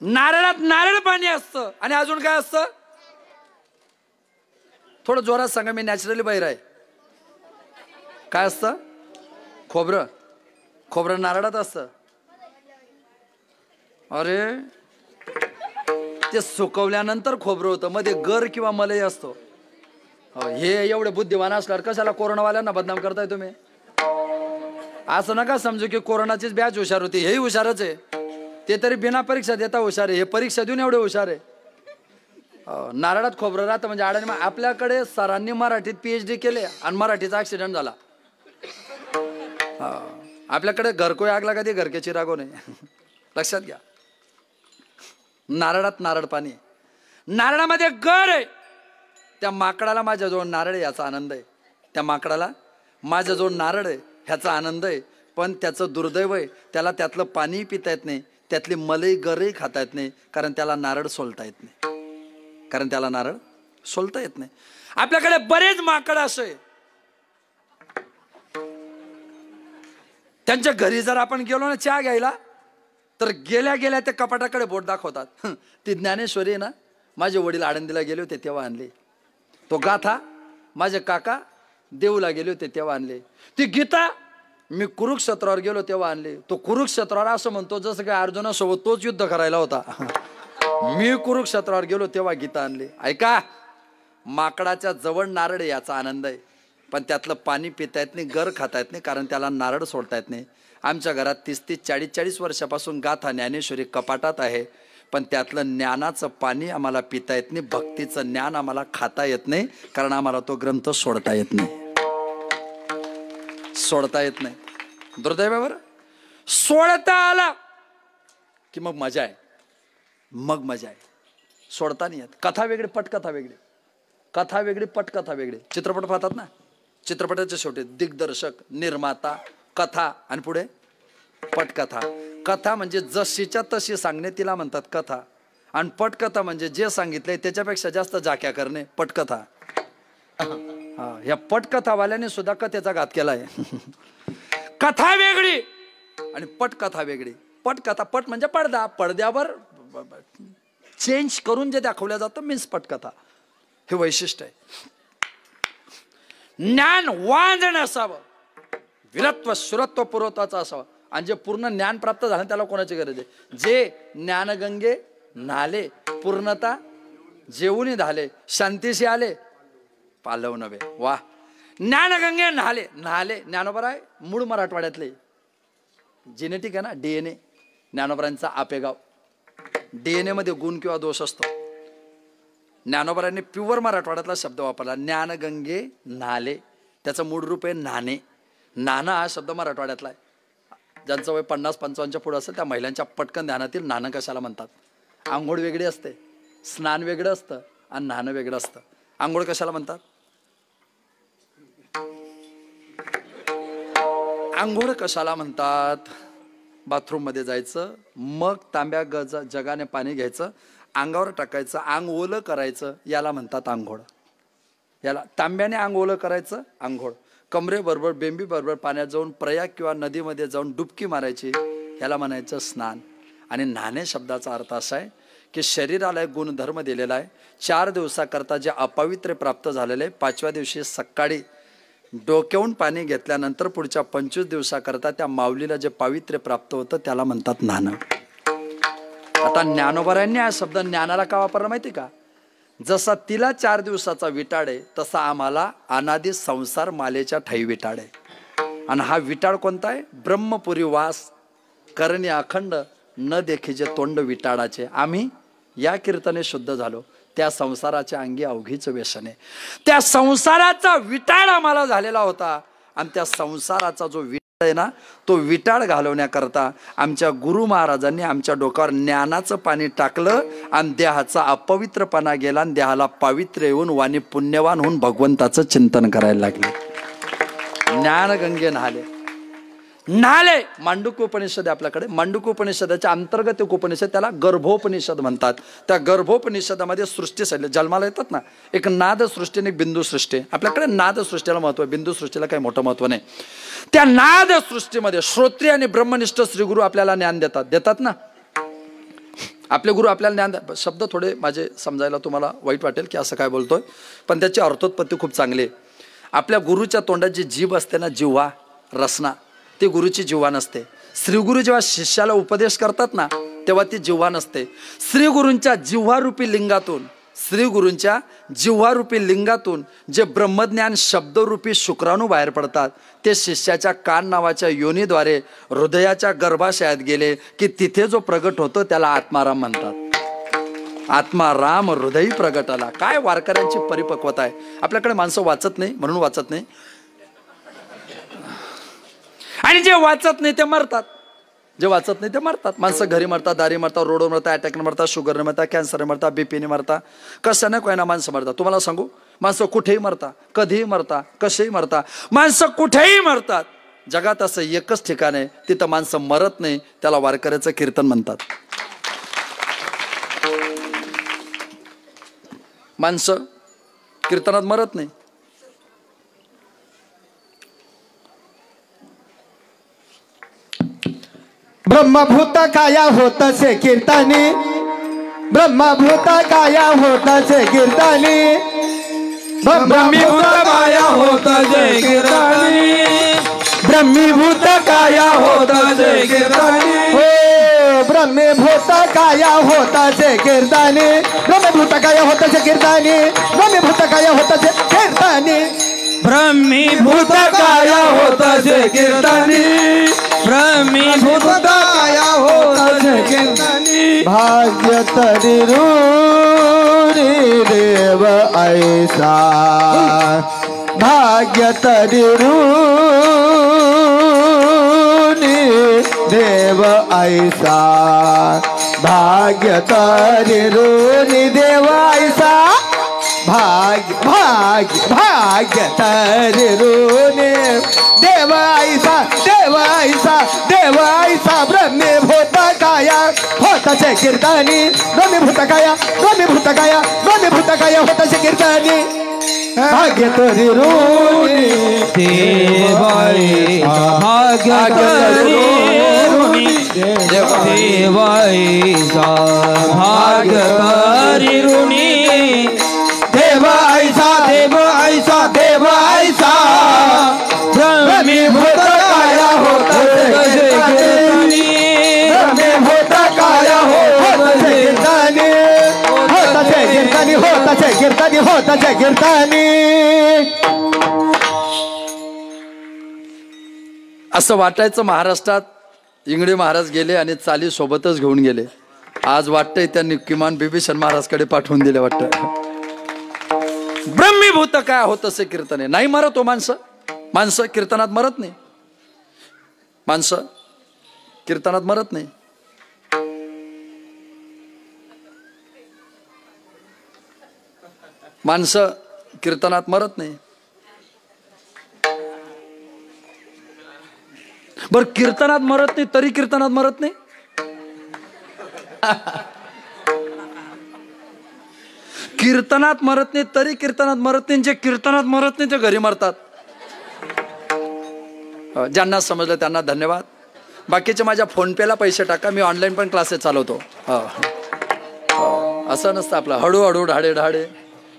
नारळात नारळ पाणी असतं आणि अजून काय असतं थोडं जोरात सांगा मी नॅचरली बाहेर आहे काय असतं खोबरं नारळात असतं अरे ते सुकवल्यानंतर खोबरं होतं मध्ये गर किंवा मलई असतो हे एवढे बुद्धिवान असल्यावर कशाला कोरोनावाल्यांना बदनाम करताय तुम्ही असं नका समजू की कोरोनाचीच बॅच हुशार होती हेही हुशारच आहे ते तरी बिना परीक्षा देता हुशार आहे, हे परीक्षा देऊन एवढे हुशार आहे. नारळात खोबरं राहतं म्हणजे अडाणी. आपल्याकडे सरांनी मराठीत PhD केले आणि मराठीचा ऍक्सिडेंट झाला. आपल्याकडे घर कोई आग लगा दे घर के चिरागो नाही. लक्षात घ्या. नारळात नारळ पाणी, नारळामध्ये गर आहे. त्या माकडाला माझ्याजवळ नारळ आहे याचा आनंद आहे. त्या माकडाला माझ्याजवळ नारळ आहे ह्याचा आनंद आहे. पण त्याचं दुर्दैव आहे, त्याला त्यातलं पाणी पिता येत नाही, त्यातली मलई गरही खाता येत नाही, कारण त्याला नारळ सोलता येत नाही. कारण त्याला नारळ सोलता येत नाही. आपल्याकडे बरेच माकड असे, त्यांच्या घरी जर आपण गेलो ना चहा घ्यायला, तर गेल्या गेल्या त्या कपाटाकडे बोट दाखवतात. ती ज्ञानेश्वरी आहे ना, माझे वडील आळंदीला गेले होते तेव्हा आणले. तो गाथा माझे काका देऊला गेले होते तेव्हा आणले. ती गीता मी कुरुक्षेत्रावर गेलो तेव्हा आणले. तो कुरुक्षेत्रावर असं म्हणतो जसं काय अर्जुनासोबत तोच युद्ध करायला होता. मी कुरुक्षेत्रावर गेलो तेव्हा गीता आणले. ऐका, माकडाच्या जवळ नारळ याचा आनंद आहे, पण त्यातलं पाणी पिता येत नाही, गर खाता येत नाही, कारण त्याला नारळ सोडता येत नाही. आमच्या घरात 30-30, 40-40 वर्षापासून गाथा ज्ञानेश्वरी कपाटात आहे, पण त्यातलं ज्ञानाचं पाणी आम्हाला पिता येत नाही, भक्तीचं ज्ञान आम्हाला खाता येत नाही, कारण आम्हाला तो ग्रंथ सोडता येत नाही. सोडता येत नाही. दुर्दैवावर सोडता आला की मग मजा आहे, मग मजा आहे. सोडता नाही येत. कथा वेगळी, पटकथा वेगळी. कथा वेगळी, पटकथा वेगळी. चित्रपट पाहतात ना, चित्रपटाच्या शेवटी दिग्दर्शक, निर्माता, कथा आणि पुढे पटकथा. कथा म्हणजे जशीच्या तशी सांगणे, तिला म्हणतात कथा. आणि पटकथा म्हणजे जे सांगितलंय त्याच्यापेक्षा जास्त जाक्या करणे, पटकथा. ह्या पटकथावाल्याने सुद्धा कथेचा घात केलाय. कथा वेगळी आणि पटकथा वेगळी. पटकथा, पट म्हणजे पडदा, पडद्यावर चेंज करून जे दाखवल्या जातं मीन्स पटकथा. हे वैशिष्ट्य आहे. ज्ञान वांज नसावं, वीरत्व सुरत्व पुरवत्वाचं असावं. आणि जे पूर्ण ज्ञान प्राप्त झालं त्याला कोणाची गरज आहे? जे ज्ञानगंगे न्हाले, पूर्णता जेवून झाले, शांतीशी आले, पालव नव्हे. वा, ज्ञानगंगे न्हाले. न्हाले ज्ञानोबा आहे, मूळ मराठवाड्यातले, जेनेटिक आहे ना, DNA. ज्ञानोबरांचा आपेगाव. DNA मध्ये गुण किंवा दोष असतो. ज्ञानोबरांनी प्युअर मराठवाड्यातला शब्द वापरला, ज्ञानगंगे न्हाले. त्याचं मूळ रूप आहे नाणे. नाणं हा शब्द मराठवाड्यातला आहे. ज्यांचं वय 50-55च्या पुढे असेल त्या महिलांच्या पटकन ध्यानातील नाणं कशाला म्हणतात. आंघोळ वेगळी असते, स्नान वेगळं असतं आणि नाणं वेगळं असतं. आंघोळ कशाला म्हणतात? आंघोळ कशाला म्हणतात? बाथरूम मध्ये जायचं, मग तांब्या जगाने पाणी घ्यायचं, अंगावर टाकायचं, अंग ओलं करायचं, याला म्हणतात आंघोळ. याला तांब्याने अंग ओलं करायचं आंघोळ. कमरेबरोबर बेंबी बरोबर पाण्यात जाऊन प्रयाग किंवा नदीमध्ये जाऊन डुबकी मारायची, याला म्हणायचं स्नान. आणि न्हाणे शब्दाचा अर्थ असा आहे की शरीराला एक गुणधर्म दिलेला आहे. 4 दिवसाकरता जे अपवित्र प्राप्त झालेले, 5व्या दिवशी सकाळी डोक्यावरून पाणी घेतल्यानंतर पुढच्या 25 दिवसाकरता त्या माऊलीला जे पावित्र्य प्राप्त होतं त्याला म्हणतात न्हाणं. आता ज्ञानोबरांनी हा शब्द ज्ञानाला का वापरला माहिती का? जसा तिला 4 दिवसाचा विटाळ आहे, तसा आम्हाला अनादी संसार मालेच्या ठाई विटाळ आहे. आणि हा विटाळ कोणता आहे? ब्रह्मपुरी वास करणे अखंड, न देखीचे तोंड विटाळाचे. आम्ही या कीर्तने शुद्ध झालो. त्या संसाराच्या अंगी अवघीच व्यसन आहे. त्या संसाराचा विटाळ आम्हाला झालेला होता. आणि त्या संसाराचा जो विटाळ आहे ना, तो विटाळ घालवण्याकरता आमच्या गुरु महाराजांनी आमच्या डोक्यावर ज्ञानाचं पाणी टाकलं आणि देहाचा अपवित्रपणा गेला आणि देहाला पावित्र्य येऊन वाणी पुण्यवान होऊन भगवंताचं चिंतन करायला लागले. ज्ञानगंगे न्हाले. न्हाले. मांडूक्य उपनिषद आहे आपल्याकडे. मांडूक्य उपनिषदाच्या अंतर्गत एक उपनिषद, त्याला गर्भोपनिषद म्हणतात. त्या गर्भोपनिषदामध्ये सृष्टी शैली जन्माला येतात ना, एक नाद सृष्टी आणि एक बिंदू सृष्टी. आपल्याकडे नाद सृष्टीला महत्व आहे, बिंदू सृष्टीला काही मोठं महत्व नाही. त्या नाद सृष्टीमध्ये श्रोत्री आणि ब्रह्मनिष्ठ श्रीगुरु आपल्याला ज्ञान देतात ना. आपले गुरु आपल्याला ज्ञान देतात. शब्द थोडे माझे समजायला तुम्हाला वाईट वाटेल की असं काय बोलतोय, पण त्याची अर्थोत्पत्ती खूप चांगली आहे. आपल्या गुरुच्या तोंडात जी जीभ असते ना, जिव्हा रसना, ती गुरुची जिव्हा नसते. श्रीगुरु जेव्हा शिष्याला उपदेश करतात ना, तेव्हा ती जिव्हा नसते. श्रीगुरूंच्या जिव्हारूपी लिंगातून श्री गुरूंच्या जिव्हारूपी लिंगातून जे ब्रह्मज्ञान शब्दरूपी शुक्राणू बाहेर पडतात ते शिष्याच्या कान नावाच्या योनीद्वारे हृदयाच्या गर्भाशयात गेले की तिथे जो प्रगट होतो त्याला आत्माराम म्हणतात. आत्माराम हृदयी प्रगट आला. काय वारकऱ्यांची परिपक्वता आहे. आपल्याकडे माणसं वाचत नाही म्हणून वाचत नाही, आणि जे वाचत नाही ते मरतात. जे वाचत नाही ते मरतात. माणसं घरी मरतात, दारी मरतात, रोडवर मरतात, अटॅकने मरतात, शुगरने मरतात, कॅन्सरने मरतात, बीपीने मरतात, कशाने कोयना माणसं मरतात. तुम्हाला सांगू, माणसं कुठेही मरतात, कधीही मरतात, कसेही मरतात, माणसं कुठेही मरतात. जगात असं एकच ठिकाण आहे तिथं माणसं मरत नाही, त्याला वारकऱ्याचं कीर्तन म्हणतात. माणसं कीर्तनात मरत नाही. ब्रह्मभूत काया होतसे कीर्तनी, ब्रह्मभूत काया होतसे कीर्तनी, ब्रह्मीभूत काया होतसे कीर्तनी, ब्रह्मीभूत काया होतसे कीर्तनी, हो ब्रह्मीभूत काया होतसे कीर्तनी, ब्रह्मभूत काया होतसे कीर्तनी, ब्रह्मीभूत काया होतसे कीर्तनी, ब्रह्मीभूत काया होतसे कीर्तनी, ब्रह्मीभूत काया होतसे कीर्तनी, भाग्य तरी रूरी देव ऐसा, भाग्य तरी रूरी देव ऐसा, भाग्य तरी रूरी देव ऐसा, भाग्य भाग्य भाग्य तरुणे देव ऐसा, देव ऐसा, देव ऐसा, ब्रह्मीभूत काया होतसे कीर्तनी, ब्रह्मीभूत काया, ब्रह्मीभूत काया, ब्रह्मीभूत काया होतसे कीर्तनी, भाग्य तरुणे देव ऐसा, भाग्य तरुणे देव ऐसा, भाग्य तरुणे देव ऐसा, देव ऐसा, देव ऐसा, ब्रह्मीभूत काया होतसे कीर्तनी, ब्रह्मीभूत काया होतसे कीर्तनी, होतसे कीर्तनी, होतसे कीर्तनी, होतसे कीर्तनी. असं वाटायचं महाराष्ट्रात इंगळे महाराज गेले आणि चाली सोबतच घेऊन गेले. आज वाटतंय त्यांनी किमान बिभीषण महाराजकडे पाठवून दिले. वाटतं ब्रह्मीभूत काय होत असे कीर्तने. नाही मरत हो माणसं. माणसं कीर्तनात मरत नाही. माणसं कीर्तनात मरत नाही. माणसं कीर्तनात मरत नाही. बर कीर्तनात मरत नाही तरी कीर्तनात मरत नाही. कीर्तनात मरत नाही तरी कीर्तनात मरत नाही. जे कीर्तनात मरत नाही ते घरी मरतात. ज्यांना समजलं त्यांना धन्यवाद. बाकीचे माझ्या फोन पेला पैसे टाका. मी ऑनलाईन पण क्लासेस चालवतो. असं नसतं आपलं हळूहळू ढाडे ढाडे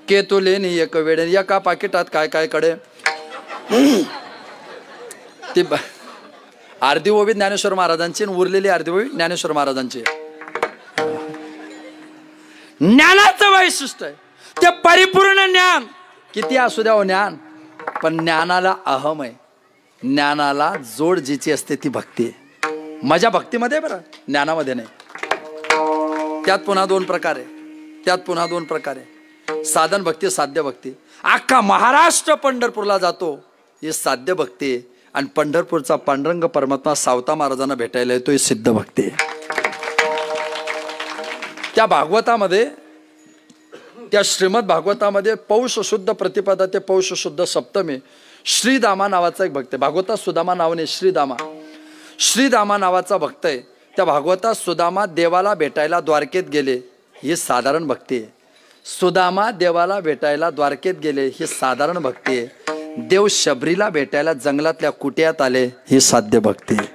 केतुले नि एक वेळे एका पाकिटात काय काय कडे. ती अर्धी ओवी ज्ञानेश्वर महाराजांची आणि उरलेली अर्धी ओवी ज्ञानेश्वर महाराजांची. ज्ञानाचं वैशिष्ट्य आहे ते परिपूर्ण ज्ञान. किती असू द्या हो ज्ञान, पण ज्ञानाला अहम आहे. ज्ञानाला जोड जिची असते ती भक्ती आहे. मजा भक्तीमध्ये बरं, ज्ञानामध्ये नाही. त्यात पुन्हा दोन प्रकार आहे. त्यात पुन्हा दोन प्रकार आहे. साधन भक्ती, साध्य भक्ती. अख्खा महाराष्ट्र पंढरपूरला जातो ही साध्य भक्ती आहे. आणि पंढरपूरचा पांडुरंग परमात्मा सावता महाराजांना भेटायला येतो ही सिद्ध भक्ती आहे. त्या भागवतामध्ये, त्या श्रीमद भागवतामध्ये पौष शुद्ध प्रतिपदा ते पौष शुद्ध सप्तमी श्रीदामा नावाचा एक भक्त आहे. भागवतात सुदामा नावाने श्रीदामा. श्रीदामा नावाचा भक्त आहे. त्या भागवतात सुदामा देवाला भेटायला द्वारकेत गेले ही साधारण भक्ती आहे. सुदामा देवाला भेटायला द्वारकेत गेले ही साधारण भक्ती आहे. देव शबरीला भेटायला जंगलातल्या कुट्यात आले ही साध्य भक्ती आहे.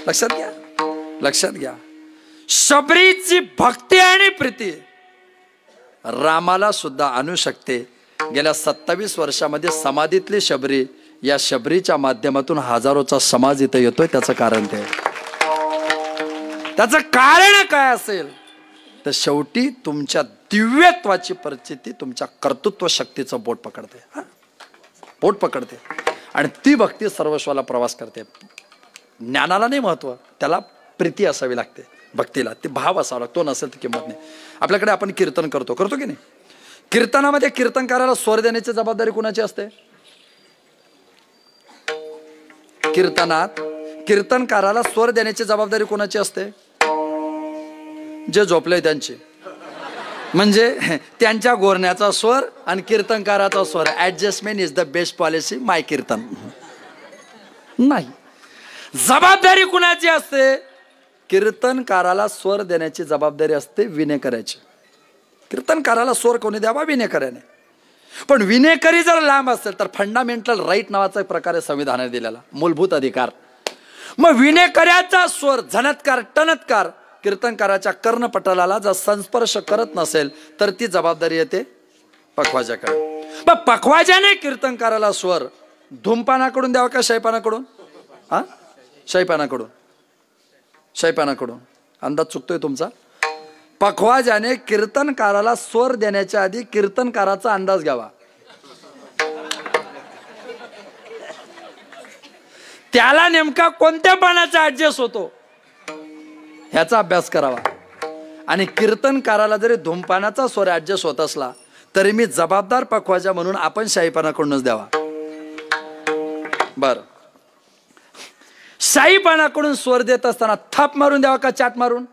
लक्षात घ्या, लक्षात घ्या. शबरीची भक्ती आणि प्रीती रामाला सुद्धा आणू शकते. गेल्या 27 वर्षामध्ये समाधीतली शबरी, या शबरीच्या माध्यमातून हजारोचा समाज इथं येतोय. त्याचं कारण ते, त्याचं कारण काय असेल तर शेवटी तुमच्या दिव्यत्वाची परिस्थिती तुमच्या कर्तृत्व शक्तीचं बोट पकडते, बोट पकडते. आणि ती भक्ती सर्वस्वाला प्रवास करते. ज्ञानाला नाही महत्व, त्याला प्रीती असावी लागते. भक्तीला ते भाव असावा लागतो, नसेल तर किंमत नाही. आपल्याकडे आपण कीर्तन करतो की नाही? कीर्तनामध्ये कीर्तनकाराला स्वर देण्याची जबाबदारी कुणाची असते? कीर्तनात कीर्तनकाराला स्वर देण्याची जबाबदारी कोणाची असते? जे झोपले त्यांची. म्हणजे त्यांच्या गोरण्याचा स्वर आणि कीर्तनकाराचा स्वर. Adjustment is the best policy. My कीर्तन नाही. जबाबदारी कुणाची असते? कीर्तनकाराला स्वर देण्याची जबाबदारी असते विनेकराची. कीर्तनकाराला स्वर कोणी द्यावा? विनेकराने. पण विनेकरी जर लांब असेल तर फंडामेंटल राईट नावाचा एक प्रकार आहे संविधानाने दिलेला, मूलभूत अधिकार. मग विनेकऱ्याचा स्वर झणत्कार टणत्कार कीर्तनकाराच्या कर्णपटलाला जर संस्पर्श करत नसेल तर ती जबाबदारी येते पखवाजाकडे. मग पखवाजाने कीर्तनकाराला स्वर धूमपानाकडून द्यावा का शैपानाकडून? शैपानाकडून. शैपानाकडून. अंदाज चुकतोय तुमचा. पखवाजाने कीर्तनकाराला स्वर देण्याच्या आधी कीर्तनकाराचा अंदाज घ्यावा. त्याला नेमका कोणत्या पानाचा ऍडजस्ट होतो ह्याचा अभ्यास करावा. आणि कीर्तनकाराला जरी धूमपानाचा स्वर ऍडजस्ट होत असला तरी मी जबाबदार पखवाजा म्हणून आपण शाहीपानाकडूनच द्यावा. बर, शाहीपानाकडून स्वर देत असताना थाप मारून द्यावा का चाट मारून?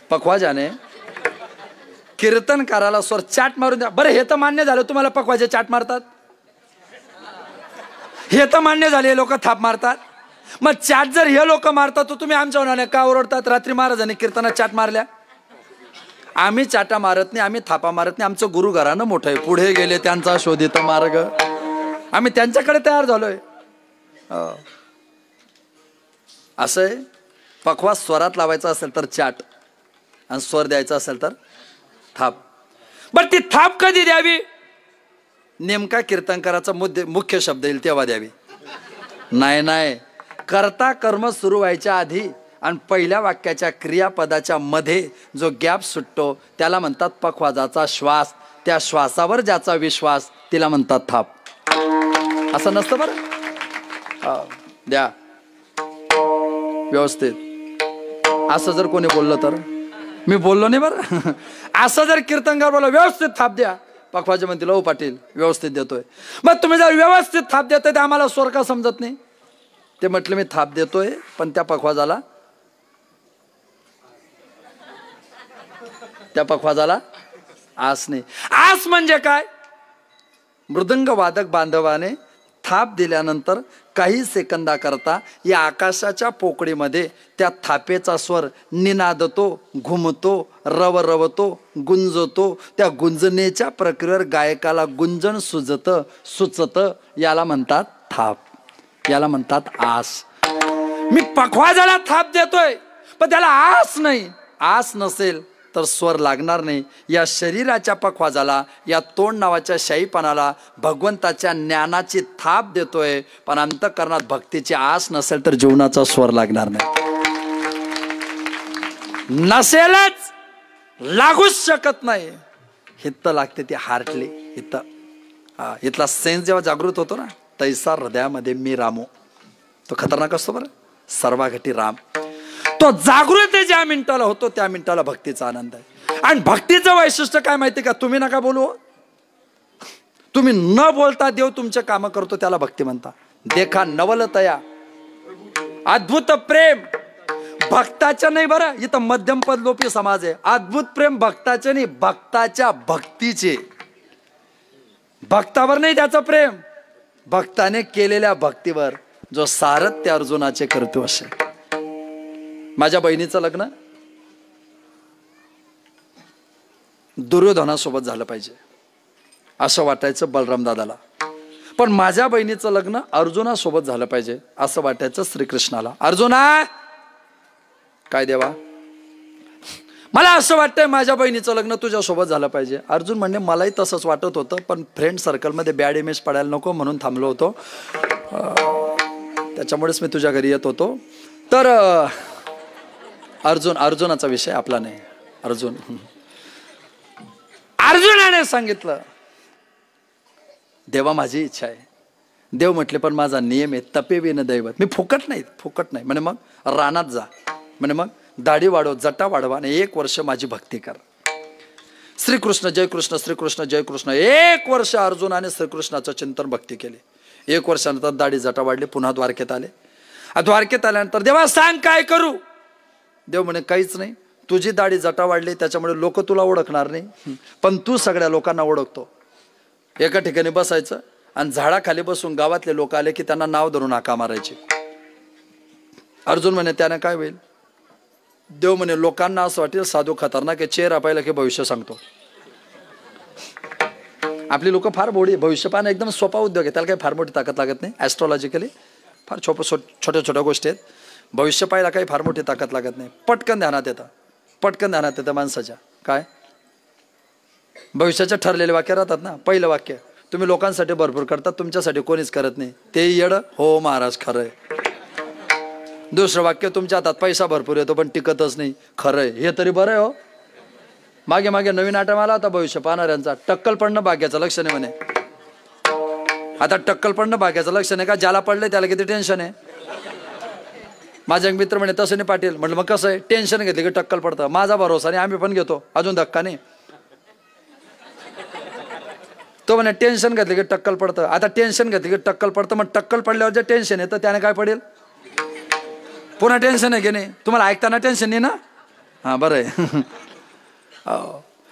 पखवाजाने कीर्तनकाराला स्वर चाट मारून द्या. बरं, हे तर मान्य झालं तुम्हाला पखवाजे चाट मारतात, हे तर मान्य झाले लोक थाप मारतात. मग चाट जर हे लोक मारतात तर तुम्ही आमच्या उन्हाने का ओरडतात? रात्री महाराजांनी कीर्तनात चाट मारल्या. आम्ही चाटा मारत नाही, आम्ही थापा मारत नाही. आमचं गुरु घरानं मोठं आहे, पुढे गेले त्यांचा शोधित मार्ग. आम्ही त्यांच्याकडे तयार झालोय. असं आहे. पखवा स्वरात लावायचा असेल तर चाट आणि स्वर द्यायचा असेल तर थाप. बर, ती थाप कधी द्यावी? नेमका कीर्तनकाराचा मुख्य शब्द येईल तेव्हा द्यावी. नाही, कर्ता कर्म सुरू व्हायच्या आधी आणि पहिल्या वाक्याच्या क्रियापदाच्या मध्ये जो गॅप सुटतो त्याला म्हणतात पखवाजाचा श्वास. त्या श्वासावर ज्याचा विश्वास तिला म्हणतात थाप. असं नसतं बरं. द्या व्यवस्थित. असं जर कोणी बोललं तर, मी बोललो नाही बरं, असं जर कीर्तनकार बोलला व्यवस्थित थाप द्या, पखवाजा म्हणतील ओ पाटील व्यवस्थित देतोय. मग तुम्ही जर व्यवस्थित थाप देतोय ते आम्हाला स्वर का समजत नाही? ते म्हटलं मी थाप देतोय पण त्या पखवाजाला आस नाही. आस म्हणजे काय? मृदंग वादक बांधवाने थाप दिल्यानंतर काही सेकंदाकरता या आकाशाच्या पोकळीमध्ये त्या थापेचा स्वर निनादतो, घुमतो, रवरवतो, गुंजतो. त्या गुंजनेच्या प्रक्रियेवर गायकाला गुंजन सुचत. याला म्हणतात थाप, याला म्हणतात आस. मी पखवाजाला थाप देतोय पण त्याला आस नाही. आस नसेल तर स्वर लागणार नाही. या शरीराच्या पखवाजाला, या तोंड नावाच्या शाहीपणाला भगवंताच्या ज्ञानाची थाप देतोय पण अंतःकरणात भक्तीची आस नसेल तर जीवनाचा स्वर लागणार नाही. नसेलच, लागूच शकत नाही. हित्त लागते ती हार्टली. इथला सेन्स जेव्हा जागृत होतो ना, तैसा हृदयामध्ये मी रामो. तो खतरनाक असतो बरं, सर्वाघटी राम. तो जागृत ज्या मिनिटाला होतो त्या मिनिटाला भक्तीचा आनंद आहे. आणि भक्तीचं वैशिष्ट्य काय माहिती का? तुम्ही नका बोलू, तुम्ही न बोलता देव तुमचे काम करतो त्याला भक्ती म्हणता. देखा नवलतया, अद्भुत प्रेम भक्ताचं नाही बरं. इथं मध्यम पदलोपी समाज आहे. अद्भुत प्रेम भक्ताचे नाही, भक्ताच्या भक्तीचे. भक्तावर नाही त्याचं प्रेम, भक्ताने केलेल्या भक्तीवर. जो सारथ्य अर्जुनाचे करतो असे. माझ्या बहिणीचं लग्न दुर्योधनासोबत झालं पाहिजे असं वाटायचं बलराम दादाला. पण माझ्या बहिणीचं लग्न अर्जुनासोबत झालं पाहिजे असं वाटायचं श्रीकृष्णाला. अर्जुना काय देवा, मला असं वाटतंय माझ्या बहिणीचं लग्न तुझ्यासोबत झालं पाहिजे. अर्जुन म्हणणे मलाही तसंच वाटत होतं पण फ्रेंड सर्कलमध्ये बॅड इमेज पडायला नको म्हणून थांबलो होतो. त्याच्यामुळेच मी तुझ्या घरी येत होतो. तर अर्जुनाचा विषय आपला नाही. अर्जुनाने सांगितलं, देवा माझी इच्छा आहे. देव म्हटले पण माझा नियम आहे, तपेविन दैवत. मी फुकट नाही म्हणे. मग रानात जा म्हणे. मग दाढी वाढव, जटा वाढवा आणि 1 वर्ष माझी भक्ती कर. श्रीकृष्ण जय कृष्ण, श्रीकृष्ण जय कृष्ण. 1 वर्ष अर्जुनाने श्रीकृष्णाचं चिंतन भक्ती केले. 1 वर्षानंतर दाढी जटा वाढली. पुन्हा द्वारकेत आले. द्वारकेत आल्यानंतर देवा सांग काय करू. देव म्हणे काहीच नाही, तुझी दाढी जटा वाढली त्याच्यामुळे लोक तुला ओळखणार नाही, पण तू सगळ्या लोकांना ओळखतो. एका ठिकाणी बसायचं आणि झाडाखाली बसून गावातले लोक आले की त्यांना नाव धरून हाका मारायचे. अर्जुन म्हणे त्याने काय होईल. देव म्हणे लोकांना असं वाटेल साधू खतरनाक आहे, चेहरा पाहिला की भविष्य सांगतो. आपली लोक फार बोडी. भविष्य पाहणं एकदम सोपा उद्योग आहे, त्याला काही फार मोठी ताकद लागत नाही. ॲस्ट्रॉलॉजिकली फार छोट्या गोष्टी आहेत. भविष्य पाहायला काही फार मोठी ताकद लागत नाही. पटकन ध्यानात येतं माणसाच्या. काय भविष्याचे ठरलेले वाक्य राहतात ना. पहिलं वाक्य, तुम्ही लोकांसाठी भरपूर करतात, तुमच्यासाठी कोणीच करत नाही, ते येडं. हो महाराज खरंय. दुसरं वाक्य, तुमच्या हातात पैसा भरपूर येतो पण टिकतच नाही, खरंय. हे तरी बरं आहे हो. मागे नवीन आठवण आला होता भविष्य पाहणाऱ्यांचा, टक्कल पडणं भाग्याचं लक्षण आहे म्हणे. आता टक्कल पडणं भाग्याचं लक्षण आहे का? ज्याला पडलंय त्याला किती टेन्शन आहे. माझा एक मित्र म्हणे तसं नाही पाटील. म्हटलं मग कसं आहे. टेन्शन घेतली की टक्कल पडतं. माझा भरोसा नाही, आम्ही पण घेतो, अजून धक्का नाही. तो म्हणे टेन्शन घेतली की टक्कल पडतं. आता टेन्शन घेतली की टक्कल पडतं. मग टक्कल पडल्यावर जे टेन्शन येतं त्याने काय पडेल. पुन्हा टेन्शन आहे की नाही. तुम्हाला ऐकताना टेन्शन नाही ना. हां बरं आहे.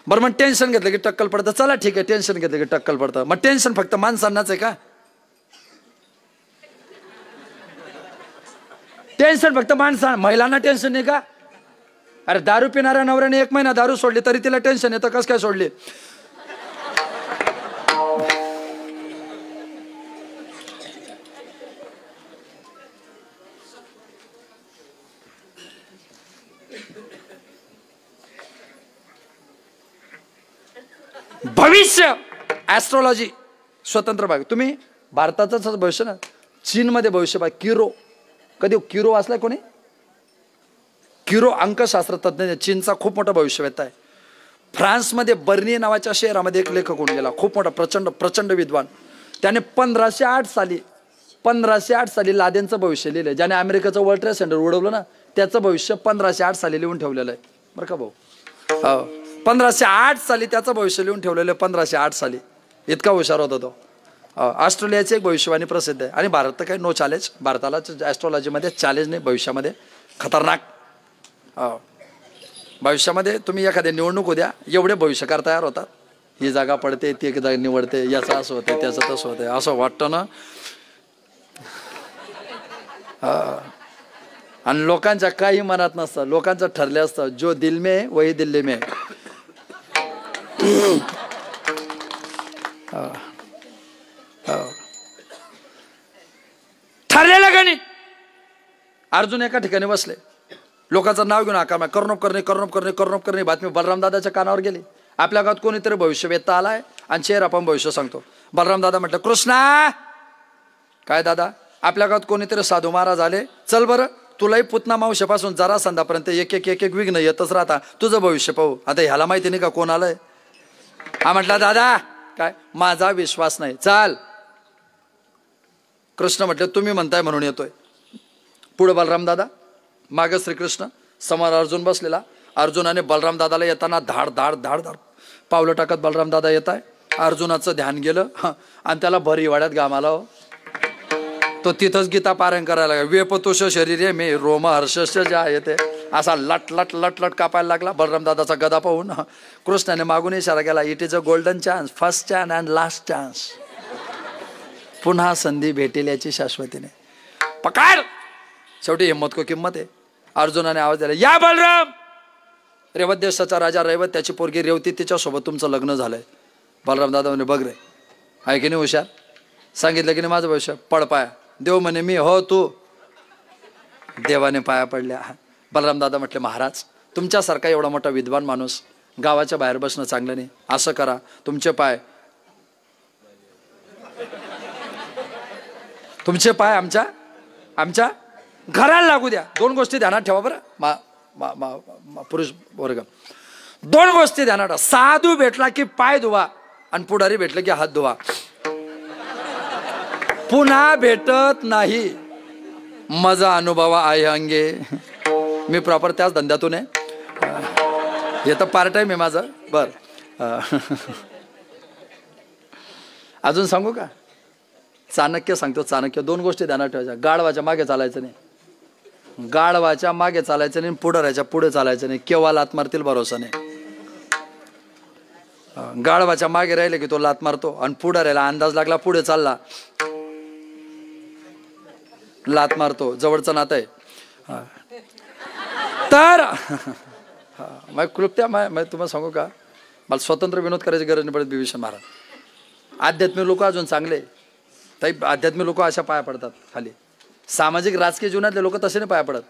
बरं मग टेन्शन घेतलं की टक्कल पडतं. चला ठीक आहे, टेन्शन घेतलं की टक्कल पडतं. मग टेन्शन फक्त माणसांनाच आहे का. टेन्शन फक्त महिलांना टेन्शन नाही का. अरे दारू पिणाऱ्या नवऱ्याने 1 महिना दारू सोडली तरी तिला टेन्शन येतं. कसं काय सोडली. भविष्य ॲस्ट्रॉलॉजी स्वतंत्र भाग. तुम्ही भारताचंच भविष्य ना. चीनमध्ये भविष्य भाग. कधी किरो वाचलाय कोणी. किरो अंकशास्त्र तज्ञ, चीनचा खूप मोठा भविष्यवेत्ता आहे. फ्रान्समध्ये बर्नी नावाच्या शहरामध्ये एक लेखक होऊन गेला, खूप मोठा प्रचंड विद्वान. त्याने 1508 साली लादेनचं भविष्य लिहिलंय. ज्याने अमेरिकेचं वर्ल्ड ट्रेड सेंटर उडवलं ना, त्याचं भविष्य 1508 साली लिहून ठेवलेलं आहे बरं का भाऊ. 1508 साली त्याचं भविष्य लिहून ठेवलेलं आहे. 1508 साली इतका हुशार होता तो. ऑस्ट्रेलियाची एक भविष्यवाणी प्रसिद्ध आहे. आणि भारत तर काही नो चॅलेंज. भारताला ॲस्ट्रॉलॉजीमध्ये चॅलेंज नाही. भविष्यामध्ये खतरनाक. भविष्यामध्ये तुम्ही एखाद्या निवडणूक उद्या, एवढे भविष्यकार तयार होतात. ही जागा पडते, ती जागा निवडते, याचं असं होते, त्याचं तसं होते, असं वाटतं ना. आणि लोकांच्या काही मनात नसतं. लोकांचं ठरले असतं, जो दिल में वही दिल्ली में. ठरलेलं गणित. अर्जुन एका ठिकाणी बसले, लोकांचं नाव घेऊन आकार कर्णप करणे बातमी बलराम दादाच्या कानावर गेली. आपल्या गावात कोणीतरी भविष्यवेत्ता आलाय आणि चेहरा पण भविष्य सांगतो. बलराम दादा म्हटलं कृष्णा. काय दादा. आपल्या गावात कोणीतरी साधू महाराज आले, चल बरं तुलाही पुतना मावशीपासून जरा संध्यापर्यंत एक विघ्न येतच राहता, तुझं भविष्य पाहू. आता ह्याला माहिती नाही का कोण आलंय. हा म्हटला दादा काय माझा विश्वास नाही, चाल. कृष्ण म्हटलं तुम्ही म्हणताय म्हणून येतोय. पुढे बलराम दादा, मागे श्रीकृष्ण, समोर अर्जुन बसलेला. अर्जुनाने बलराम दादाला येताना धाड धाड धाड धाड पावलं टाकत बलराम दादा येत आहे. अर्जुनाचं ध्यान गेलं आणि त्याला भरी वाड्यात घाम आला. तो तिथंच गीता पारायण करायला लागला. वेपतुष शरीर मे रोम हर्षश जे आहे ते असा लट लट लट लट कापायला लागला. बलराम दादाचा गदा पाहून कृष्णाने मागून इशारा केला, it is a golden chance, first chance and last chance. पुन्हा संधी भेटेल याची शाश्वतीने पकड. शेवटी हिंमत को किंमत आहे. अर्जुनाने आवाज दिला, या बलराम. रेवत देशाचा राजा रैवत, त्याची पोरगी रेवती, तिच्यासोबत तुमचं लग्न झालंय. बलराम दादा म्हणे बघ रे, आहे की नाही हुशार. सांगितलं की नाही माझं भविष्य. पड पाया. देव म्हणे मी हो तू. देवाने पाया पडल्या. बलराम दादा म्हटले महाराज तुमच्यासारखा एवढा मोठा विद्वान माणूस गावाच्या बाहेर बसणं चांगलं नाही. असं करा, तुमचे आमच्या घराला लागू द्या. दोन गोष्टी ध्यानात ठेवा बरं पुरुष वर्ग. दोन गोष्टी ध्यानात ठेवा. साधू भेटला की पाय धुवा आणि पुढारी भेटलं की हात धुवा. पुन्हा भेटत नाही. माझा अनुभव आहे अंगे. मी प्रॉपर त्याच धंद्यातून आहे. हे तर पार्ट टाइम आहे माझं. बर अजून सांगू का? चाणक्य सांगतो. चाणक्य. दोन गोष्टी ध्यानात ठेवायच्या. गाढवाच्या मागे चालायचं नाही. गाढवाच्या मागे चालायचं नाही. पुढाऱ्याच्या पुढे चालायचं नाही. केव्हा लात मारतील भरोसा नाही. गाढवाच्या मागे राहिले की तो लात मारतो आणि पुढाऱ्याला अंदाज लागला पुढे चालला लात मारतो. जवळचं नातं आहे. तर मग क्लुप्त्या तुम्हाला सांगू का, मला स्वतंत्र विनोद करायची गरज नाही पडत. बिभीषण महाराज आध्यात्मिक लोक अजून चांगले. ताई आध्यात्मिक लोक अशा पाया पडतात खाली. सामाजिक राजकीय जीवनातले लोक तसे नाही पाया पडत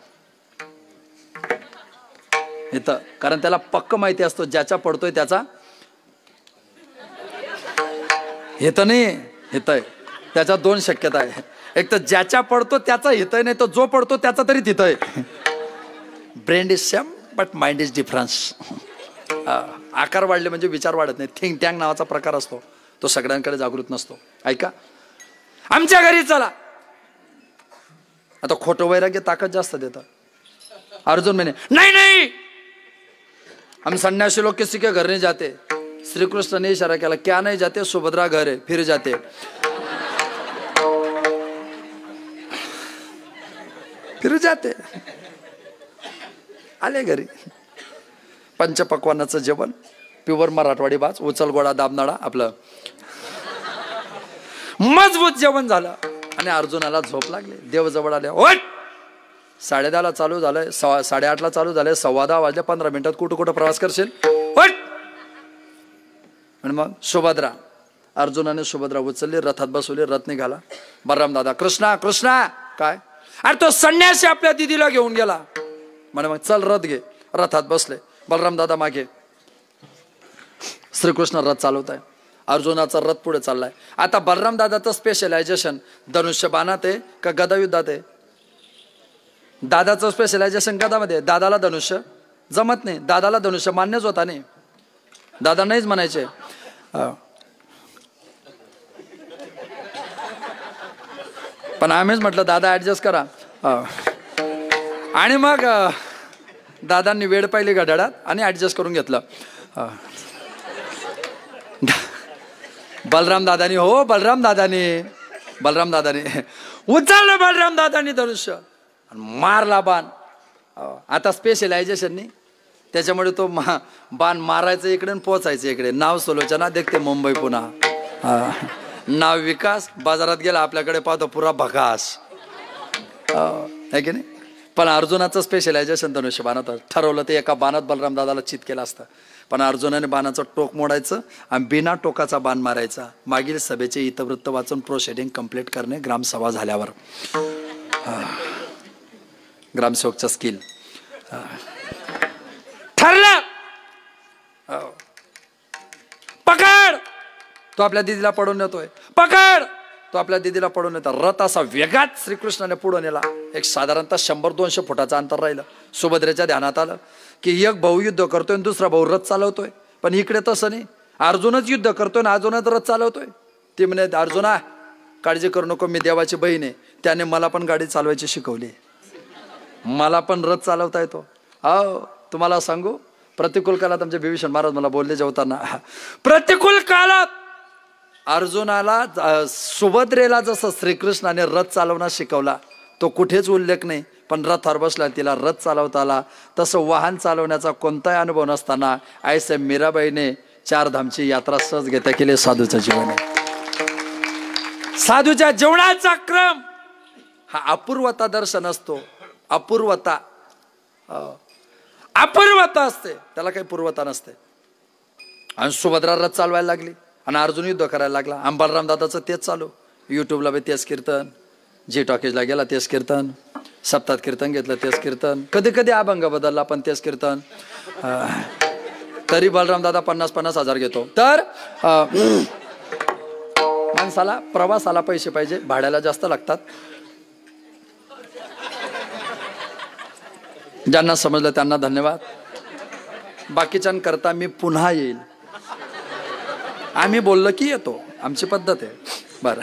इथं. कारण त्याला पक्क माहिती असतो ज्याचा पडतोय त्याचा हित नाही हित आहे. त्याच्या दोन शक्यता आहे. एक तर ज्याच्या पडतो त्याचा हित आहे, नाही तर जो पडतो त्याचा तरी तिथं आहे. Brain is same but mind is difference. आकार वाढले म्हणजे विचार वाढत नाही. थिंक टँक नावाचा प्रकार असतो, तो सगळ्यांकडे जागृत नसतो. ऐका, आमच्या घरी चला. आता खोटं वैराग्य ताकद जास्त देतं. अर्जुन म्हणे नहीं नहीं हम सन्यासी लोग किसी के घर नहीं जाते. श्री कृष्ण ने इशारा केला, क्या नहीं जाते, सुभद्रा घर है फिर जाते. फिर जाते. आले घरी. पंचपक्वानाचं जेवण, प्युअर मराठवाडी भात, उचल गोळा दाबनाळा, आपलं मजबूत जेवण झालं. आणि अर्जुनाला झोप लागली. देव जवळ आले. ओट 10:30 चालू झालंय, 8:30 चालू झालंय, 10:15 वाजले. 15 मिनिटात कुठं कुठं प्रवास करशील. ओट. आणि मग सुभद्रा, अर्जुनाने सुभद्रा उचलली, रथात बसवली, रथ निघाला. बलराम दादा कृष्णा कृष्णा काय, अरे तो संन्यासी आपल्या दिदीला घेऊन गेला म्हणे. मग चल रथ घे. रथात बसले. बलराम दादा मागे. श्रीकृष्ण रथ चालवत आहे. अर्जुनाचा रथ पुढे चाललाय. आता बलराम दादाचं स्पेशलायझेशन धनुष्यबाणात आहे का गदायुद्धात आहे? दादाचं स्पेशलायझेशन गदामध्ये. दादाला धनुष्य जमत नाही. दादाला धनुष्य मान्यच होता नाही. दादा नाहीच म्हणायचे. पण आम्हीच म्हटलं दादा ऍडजस्ट करा. आणि मग दादांनी वेळ पाहिली घड्याळात आणि ऍडजस्ट करून घेतलं. बलराम दादानी बलराम दादानी उचललं बलराम दादानी धनुष्य आणि मारला बाण. आता स्पेशलायझेशन नाही त्याच्यामुळे तो बाण मारायचं इकडे आणि पोचायचं इकडे. नाव सुलोचना देखते मुंबई पुन्हा. नाव विकास. बाजारात गेला आपल्याकडे पाहतो पुरा भकास आहे की नाही. पण अर्जुनाचं स्पेशलायझेशन धनुष्य बाणात. ठरवलं ते एका बाणात बलराम दादाला चित केलं असतं. पण अर्जुनाने बाणाचं टोक मोडायचं आणि बिना टोकाचा बाण मारायचा. मागील सभेचे इतवृत्त वाचून प्रोसिडिंग कंप्लीट करणे ग्रामसभा झाल्यावर. ग्रामसेवकचं स्किल ठरलं. पकड. तो आपल्या दिदीला पडून येतोय. पकड. तो आपल्या दिदीला पडून येतो. रथ असा वेगात श्रीकृष्णाने पुढे नेला. एक साधारणतः 100-200 फुटाचं अंतर राहिलं. सुभद्रेच्या ध्यानात आलं की एक भाऊ युद्ध करतोय आणि दुसरा भाऊ रथ चालवतोय. पण इकडे तसं नाही. अर्जुनच युद्ध करतोय आणि अर्जुनच रथ चालवतोय. ती म्हणे अर्जुना काळजी करू नको, मी देवाची बहीण आहे. त्याने मला पण गाडी चालवायची शिकवली. मला पण रथ चालवता येतो. हो तुम्हाला सांगू, प्रतिकूल काळात आमचे बिभीषण महाराज मला बोलले जेवताना, प्रतिकूल काळात अर्जुनाला सुभद्रेला जसं श्रीकृष्णाने रथ चालवणं शिकवला तो कुठेच उल्लेख नाही. पण रथावर बसला तिला रथ चालवता आला. तसं वाहन चालवण्याचा कोणताही अनुभव नसताना ऐसे मीराबाईने 4 धामची यात्रा सहज घेता केली. साधूचं जीवन आहे. साधूच्या जीवनाचा क्रम हा अपूर्वता दर्शन असतो. अपूर्वता असते, त्याला काही पूर्वता नसते. आणि सुभद्रा रथ चालवायला लागली आणि अर्जुन युद्ध करायला लागला. आणि बलराम दादाचं तेच चालू. युट्यूबला बी तेच कीर्तन, जी टॉकीजला गेला तेच कीर्तन, सप्तात कीर्तन घेतलं तेच कीर्तन, कधी कधी अभंग बदलला पण तेच कीर्तन. तरी बलराम दादा 50-50 हजार घेतो. तर माणसाला प्रवासाला पैसे पाहिजे, भाड्याला जास्त लागतात. ज्यांना समजलं त्यांना धन्यवाद. बाकीच्यांकरता मी पुन्हा येईल. आम्ही बोललो की येतो, आमची पद्धत आहे. बरं,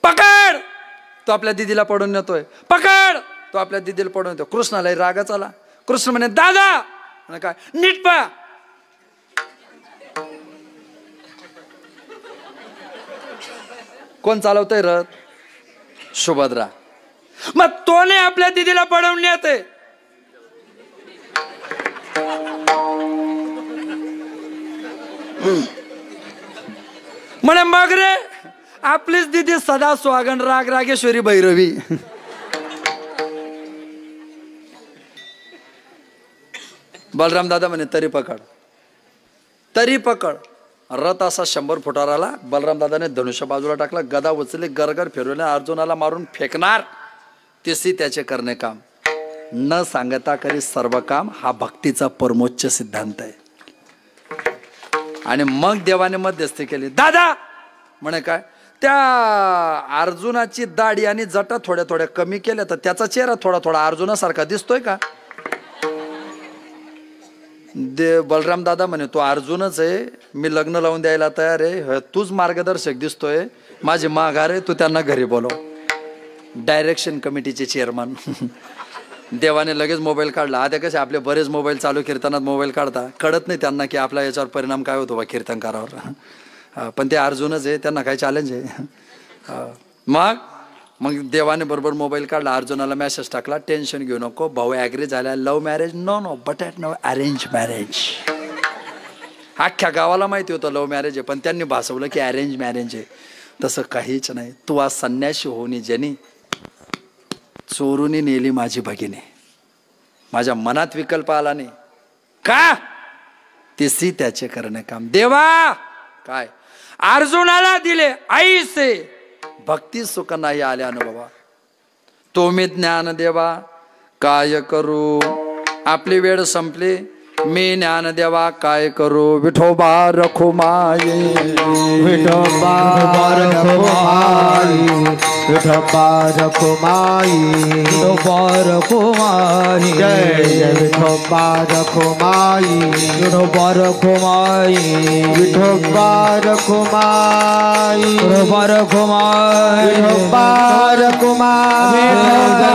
पकड, तो आपल्या दिदीला पडून येतोय. पकड, तो आपल्या दिदीला पडून येतो. कृष्णाला रागच आला. कृष्ण म्हणे दादा, म्हणे काय, नीट पा. कोण चालवतोय रथ? सुभद्रा. मग तोने आपल्या दिदीला पडवून येते. म्हणे मग रे, आपलीच दिदी सदा स्वागण राग रागेश्वरी भैरवी. बलराम दादा म्हणे तरी पकड, तरी पकड. रथ असा 100 फुटावर आला. बलराम दादाने धनुष्य बाजूला टाकला, गदा उचलली, गरगर फिरवले, अर्जुनाला मारून फेकणार. तिसी त्याचे करणे काम, न सांगता करी सर्व काम. हा भक्तीचा परमोच्च सिद्धांत आहे. आणि मग देवाने मध्यस्थी केली. दादा म्हणे काय, त्या अर्जुनाची दाढी आणि जटा थोड्या थोड्या कमी केल्या तर त्याचा चेहरा थोडा थोडा अर्जुनासारखा दिसतोय का? बलराम दादा म्हणे तो अर्जुनच आहे, मी लग्न लावून द्यायला तयार आहे, तूच मार्गदर्शक दिसतोय, माझे माघार आहे, तू त्यांना घरी बोलव. डायरेक्शन कमिटीचे चेअरमन. देवाने लगेच मोबाईल काढला. आता कसे आपले बरेच मोबाईल चालू कीर्तनात मोबाईल काढता, कळत नाही त्यांना की आपला याच्यावर परिणाम काय होतो बा कीर्तनकारावर. पण ते अर्जुनच आहे, त्यांना काय चॅलेंज आहे. मग देवाने बरोबर मोबाईल काढला, अर्जुनाला मेसेज टाकला, टेन्शन घेऊ नको भाऊ, ॲग्री झाला, love marriage no no but at no arrange marriage. अख्ख्या गावाला माहिती होतं लव्ह मॅरेज आहे, पण त्यांनी भासवलं की अरेंज मॅरेज आहे. तसं काहीच नाही. तू आज संन्याशी होऊन ज्यांनी चोरूनी नेली माझी भगिनी, माझ्या मनात विकल्प आला नाही का, तिसी त्याचे करणे काम. देवा काय अर्जुनाला दिले ऐसे, भक्ती सुख नाही आले अनुभवा. तुम्ही ज्ञान देवा काय करू. आपली वेळ संपली. मी ज्ञान देवा काय करू. विठोबा रखुमाई, विठोबा रखुमाई, विठोबा रखुमाई, विठोबा रखुमाई. जय जय विठोबा रखुमाई, विठोबा रखुमाई, विठोबा रखुमाई, विठोबा रखुमाई, विठोबा रखुमाई, विठोबा रखुमाई.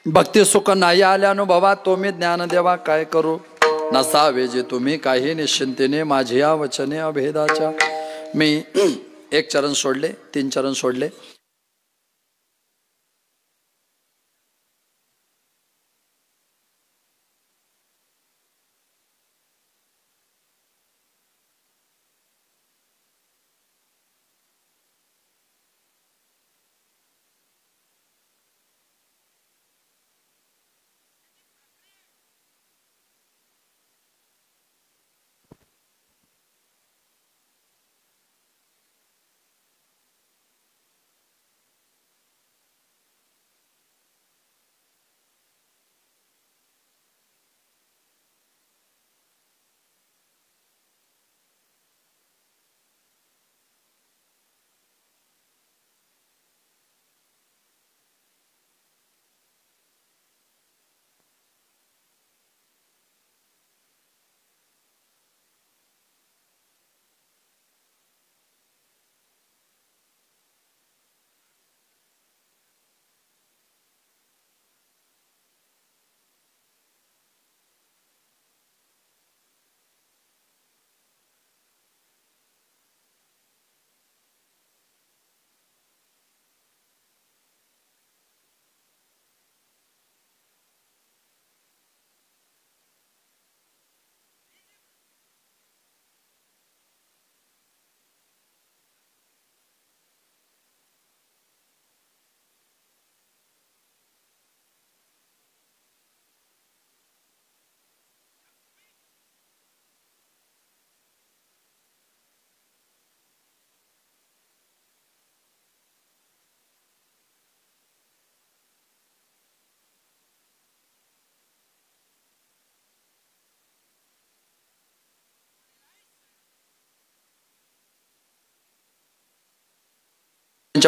भक्ती सुख नाही आले अनुभवा. तुम्ही ज्ञान देवा काय करू. नसावे जे तुम्ही काही निश्चिंतेने माझी या वचने अभेदाच्या. मी 1 चरण सोडले, 3 चरण सोडले.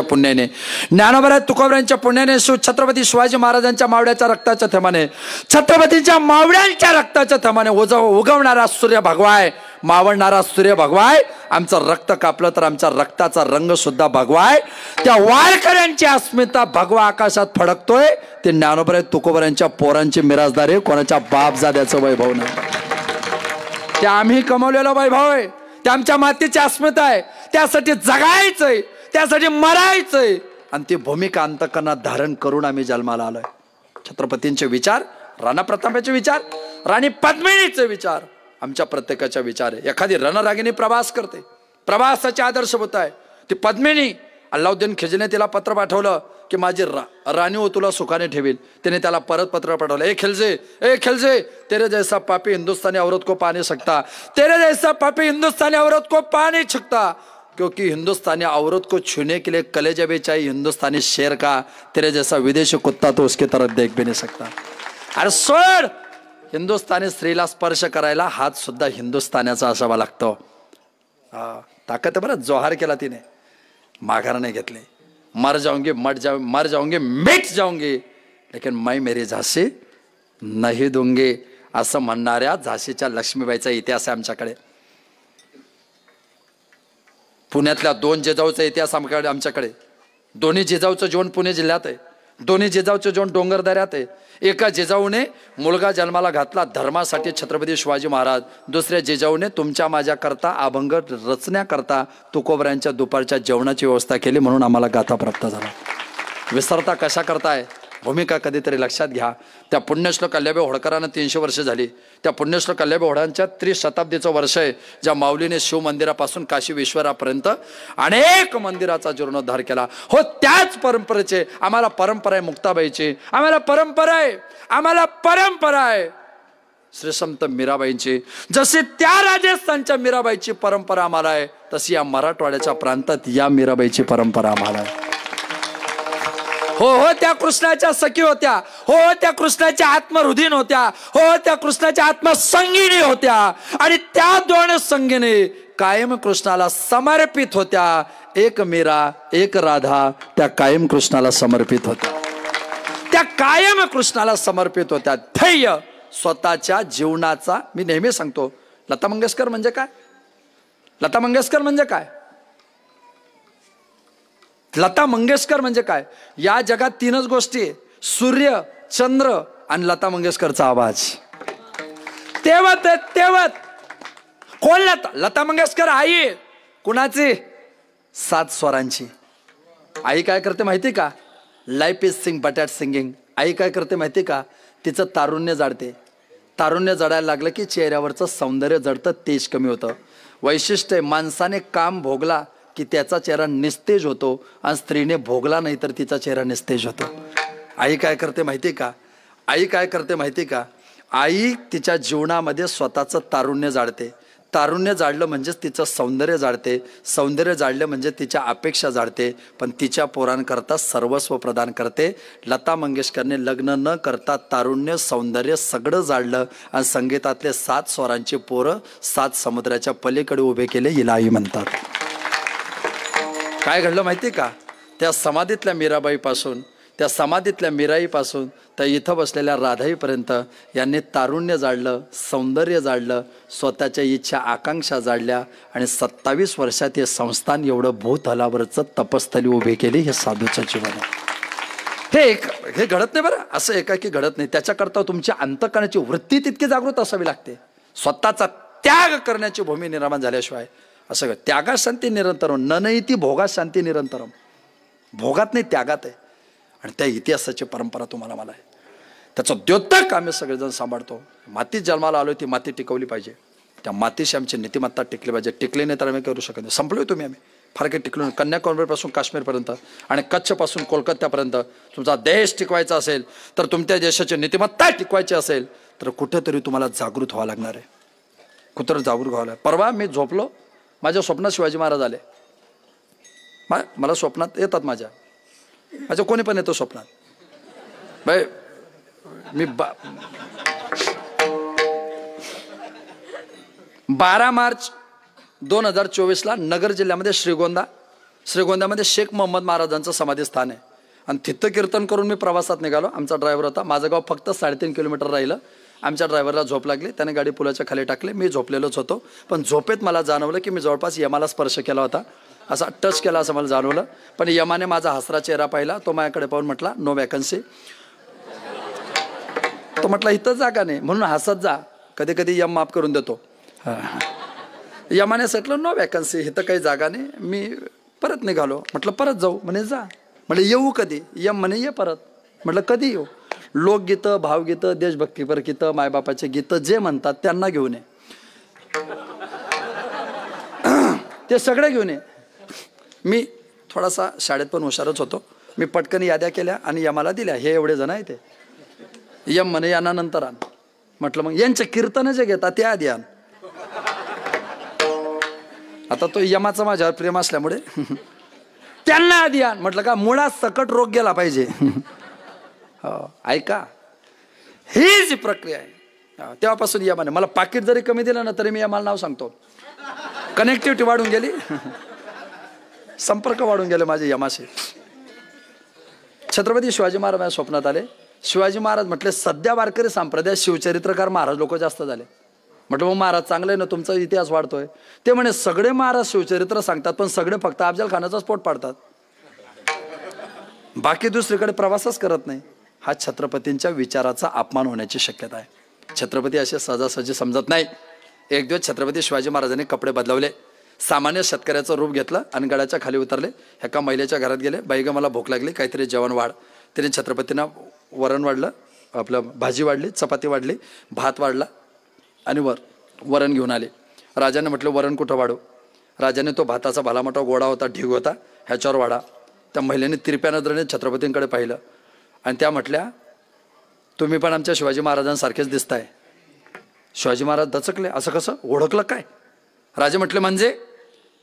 पुण्याने, ज्ञानोबा तुकोबरायांच्या पुण्याने, छत्रपती शिवाजी महाराजांच्या मावळ्याच्या रक्ताच्या थेमाने, छत्रपतींच्या मावळ्यांच्या रक्ताच्या थेमाने उगवणारा सूर्य भगवाय, मावळणारा सूर्य भगवाय. आमचं रक्त कापलं तर आमच्या रक्ताचा रंग सुद्धा भगवाय. त्या वारकऱ्यांची अस्मिता भगवा आकाशात फडकतोय. ते ज्ञानोबा तुकोबरायांच्या पोरांची मिराजदार आहे, कोणाच्या बापजाद्याचं वैभव नाही. ते आम्ही कमवलेलं वैभव आहे, ते आमच्या मातीची अस्मिता आहे. त्यासाठी जगायचंय, त्यासाठी मरायचंय, आणि ती भूमिका अंतकरणात धारण करून आम्ही जन्माला आलोय. छत्रपतींचे विचार, राणा प्रतापाचे विचार, राणी पद्मिनीचे विचार आमच्या प्रत्येकाचा विचार आहे. एखादी रणरागिणी प्रवास करते, प्रवासाचे आदर्श होत आहे. ती पद्मिनी, अल्लाउद्दीन खिलजीने तिला पत्र पाठवलं की माझी राणी हो तुला सुखाने ठेवील. तिने त्याला परत पत्र पाठवलं, ए खिलजे तेरे जैसा पापी हिंदुस्तानी औरत को पा नहीं सकता, तेरे जैसा पापी हिंदुस्तानी औरत को पा नहीं सकता, क्योंकि हिंदुस्तानी औरत को छूने के लिए कलेजा भी चाहिए हिंदुस्तानी शेर का, तेरे जैसा विदेशी कुत्ता तो उसकी तरफ देख भी नहीं सकता. अरे सोड, हिंदुस्तानी स्त्रीला स्पर्श करायला हात सुद्धा हिंदुस्तान्याचा असावा लागतो. ताकद बरं, जोहार केला तिने, माघार नाही घेतले. मर जाऊंगी मिट जाऊंगी, लेकिन मैं मेरी झाशी नाही दूंगी, असं म्हणणाऱ्या झाशीच्या लक्ष्मीबाईचा इतिहास आहे आमच्याकडे. पुण्यातल्या 2 जिजाऊचा इतिहास आमच्याकडे. दोन्ही जिजाऊचं जीवन पुणे जिल्ह्यात आहे, दोन्ही जिजाऊचं जीवन डोंगरदऱ्यात आहे. एका जिजाऊने मुलगा जन्माला घातला धर्मासाठी छत्रपती शिवाजी महाराज, दुसऱ्या जिजाऊने तुमच्या माझ्या करता अभंग रचण्याकरता तुकोबरायांच्या दुपारच्या जेवणाची व्यवस्था केली, म्हणून आम्हाला गाथा प्राप्त झाला. विसरता कशा करताय, भूमिका कधीतरी लक्षात घ्या. त्या पुण्यश्लोक अल्लाबाई होळकरांना 300 वर्ष झाली. त्या पुण्यश्लोक अल्लाबाई होळकरांच्या 30 शताब्दीचं वर्ष आहे, ज्या माऊलीने शिव मंदिरापासून काशी विश्वरापर्यंत अनेक मंदिराचा जीर्णोद्धार केला. हो, त्याच परंपरेचे आम्हाला परंपरा आहे. मुक्ताबाईची आम्हाला परंपरा आहे. श्री संत मीराबाईंची, जशी त्या राजस्थानच्या मीराबाईची परंपरा आम्हाला आहे, तशी या मराठवाड्याच्या प्रांतात या मीराबाईची परंपरा आम्हाला आहे. हो, त्या कृष्णाच्या सखी होत्या. हो, त्या कृष्णाच्या आत्मरुधीन होत्या. हो, त्या कृष्णाच्या आत्मसंगिनी होत्या. आणि त्या 2 संगिनी कायम कृष्णाला समर्पित होत्या. एक मीरा, एक राधा, त्या कायम कृष्णाला समर्पित होत्या. त्या कायम कृष्णाला समर्पित होत्या. ध्येय स्वतःच्या जीवनाचा, मी नेहमी सांगतो, लता मंगेशकर म्हणजे काय? लता मंगेशकर म्हणजे काय? लता मंगेशकर म्हणजे काय? या जगात 3च गोष्टी आहे, सूर्य, चंद्र आणि लता मंगेशकरचा आवाज. तेवत कोण? लता मंगेशकर आई आहे. कुणाची? 7 स्वरांची. आई काय करते माहिती का? Life is sing but at singing. आई काय करते माहिती का? तिचं तारुण्य जाडते. तारुण्य जडायला लागलं की चेहऱ्यावरचं सौंदर्य जडतं, तेज कमी होतं. वैशिष्ट्य आहे, माणसाने काम भोगला की त्याचा चेहरा निस्तेज होतो, आणि स्त्रीने भोगला नाही तर तिचा चेहरा निस्तेज होतो. आई काय करते माहिती का? आई काय करते माहिती का? आई तिच्या जीवनामध्ये स्वतःचं तारुण्य जाळते. तारुण्य जाळलं म्हणजेच तिचं सौंदर्य जाळते. सौंदर्य जाळलं म्हणजे तिच्या अपेक्षा जाळते. पण तिच्या पोरांकरता सर्वस्व प्रदान करते. लता मंगेशकरने लग्न न करता तारुण्य, सौंदर्य सगळं जाळलं, आणि संगीतातले 7 स्वरांचे पोरं 7 समुद्राच्या पलीकडे उभे केले. हिला आई म्हणतात. काय घडलं माहिती का? त्या समाधीतल्या मीराबाईपासून, त्या समाधीतल्या मीराईपासून तर इथं बसलेल्या राधाईपर्यंत यांनी तारुण्य जाळलं, सौंदर्य जाळलं, स्वतःच्या इच्छा आकांक्षा जाळल्या, आणि 27 वर्षात हे संस्थान एवढं भूतलावरचं तपस्थली उभी केली. हे साधूचं जीवन आहे. हे घडत नाही बरं, असं एकाकी घडत नाही. त्याच्याकरता तुमची अंतकरणाची वृत्ती तितकी जागृत असावी लागते. स्वतःचा त्याग करण्याची भूमी निर्माण झाल्याशिवाय असं त्यागात शांती निरंतरम, ननईती भोगात शांती निरंतरम. भोगात नाही, त्यागात आहे. आणि त्या इतिहासाची परंपरा तुम्हाला मला आहे. त्याचं द्योतक आम्ही सगळेजण सांभाळतो. मातीत जन्माला आलो, ती माती टिकवली पाहिजे. त्या मातीशी आमची नीतिमत्ता टिकली पाहिजे. टिकली नाही तर आम्ही करू शकत नाही. संपलोय तुम्ही, आम्ही फार काही टिकलो नाही. कन्याकुमारीपासून काश्मीरपर्यंत आणि कच्छपासून कोलकात्यापर्यंत तुमचा देश टिकवायचा असेल, तर तुमच्या देशाची नीतिमत्ता टिकवायची असेल, तर कुठेतरी तुम्हाला जागृत व्हावं लागणार आहे. कुठेतरी जागृत व्हावं लागणार. परवा मी झोपलो, माझ्या स्वप्नात शिवाजी महाराज आले. मला स्वप्नात येतात, माझ्या कोणी पण येतो स्वप्नात. बाय मी 12 मार्च 2024 नगर जिल्ह्यामध्ये श्रीगोंदा श्रीगोंद्यामध्ये शेख मोहम्मद महाराजांचं समाधीस्थान आहे आणि तिथं कीर्तन करून मी प्रवासात निघालो. आमचा ड्रायव्हर होता. माझं गाव फक्त 3.5 किलोमीटर राहिलं. आमच्या ड्रायव्हरला झोप लागली. त्याने गाडी पुलाच्या खाली टाकली. मी झोपलेलोच होतो, पण झोपेत मला जाणवलं की मी जवळपास यमाला स्पर्श केला होता, असा टच केला असं मला जाणवलं. पण यमाने माझा हसरा चेहरा पाहिला. तो माझ्याकडे पाहून म्हटला, नो वॅकन्सी. तो म्हटला इथं जागा नाही, म्हणून हसत जा, कधी कधी यम माफ करून देतो. यमाने म्हटलं नो वॅकन्सी, इथं काही जागा नाही. मी परत निघालो. म्हटलं परत जाऊ. म्हणे जा. म्हणजे येऊ कधी? यम म्हणे ये परत. म्हटलं कधी येऊ? लोकगीतं, भावगीतं, देशभक्तीपर गीतं, मायबापाचे गीतं जे म्हणतात त्यांना घेऊन ये, ते सगळे घेऊन ये. मी थोडासा शाळेत पण हुशारच होतो. मी पटकन याद्या केल्या आणि यमाला दिल्या, हे एवढे जण आहे ते. यम म्हणे यांना नंतर आण. म्हटलं मग यांचे कीर्तन जे घेतात ते आधी आण. आता तो यमाचा माझ्यावर प्रेम असल्यामुळे त्यांना आधी आण. म्हटलं का मुळात सकट रोग गेला पाहिजे. ऐका, ही जी प्रक्रिया आहे तेव्हापासून यमाने मला पाकिट जरी कमी दिलं ना तरी मी यमाला नाव सांगतो. कनेक्टिव्हिटी वाढून गेली, संपर्क वाढून गेले माझे यमाशी. छत्रपती शिवाजी महाराज माझ्या स्वप्नात आले. शिवाजी महाराज म्हटले सध्या वारकरी संप्रदाय शिवचरित्रकार महाराज लोक जास्त झाले. म्हटलं मग महाराज चांगलं आहे ना, तुमचा इतिहास वाढतोय. ते म्हणे सगळे महाराज शिवचरित्र सांगतात पण सगळे फक्त अफजल खानाचा स्फोट पाडतात, बाकी दुसरीकडे प्रवासच करत नाही. हा छत्रपतींच्या विचाराचा अपमान होण्याची शक्यता आहे. छत्रपती असे सहजासहजी समजत नाही. एक दिवस छत्रपती शिवाजी महाराजांनी कपडे बदलवले, सामान्य शेतकऱ्याचं रूप घेतलं आणि गडाच्या खाली उतरले. एका महिलेच्या घरात गेले. बाई ग मला भूक लागली, काहीतरी जेवण वाढ. तिने छत्रपतींना वरण वाढलं, आपलं भाजी वाढली, चपाती वाढली, भात वाढला आणि वरण घेऊन आले. राजाने म्हटलं वरण कुठं वाढू? राजाने तो भाताचा भालामोठा गोडा होता, ढीग होता, ह्याच्यावर वाढा. त्या महिलेने तिरप्या नजरेने छत्रपतींकडे पाहिलं आणि त्या म्हटल्या तुम्ही पण आमच्या शिवाजी महाराजांसारखेच दिसताय. शिवाजी महाराज दचकले, असं कसं? ओळखलं काय? राजे म्हटले म्हणजे?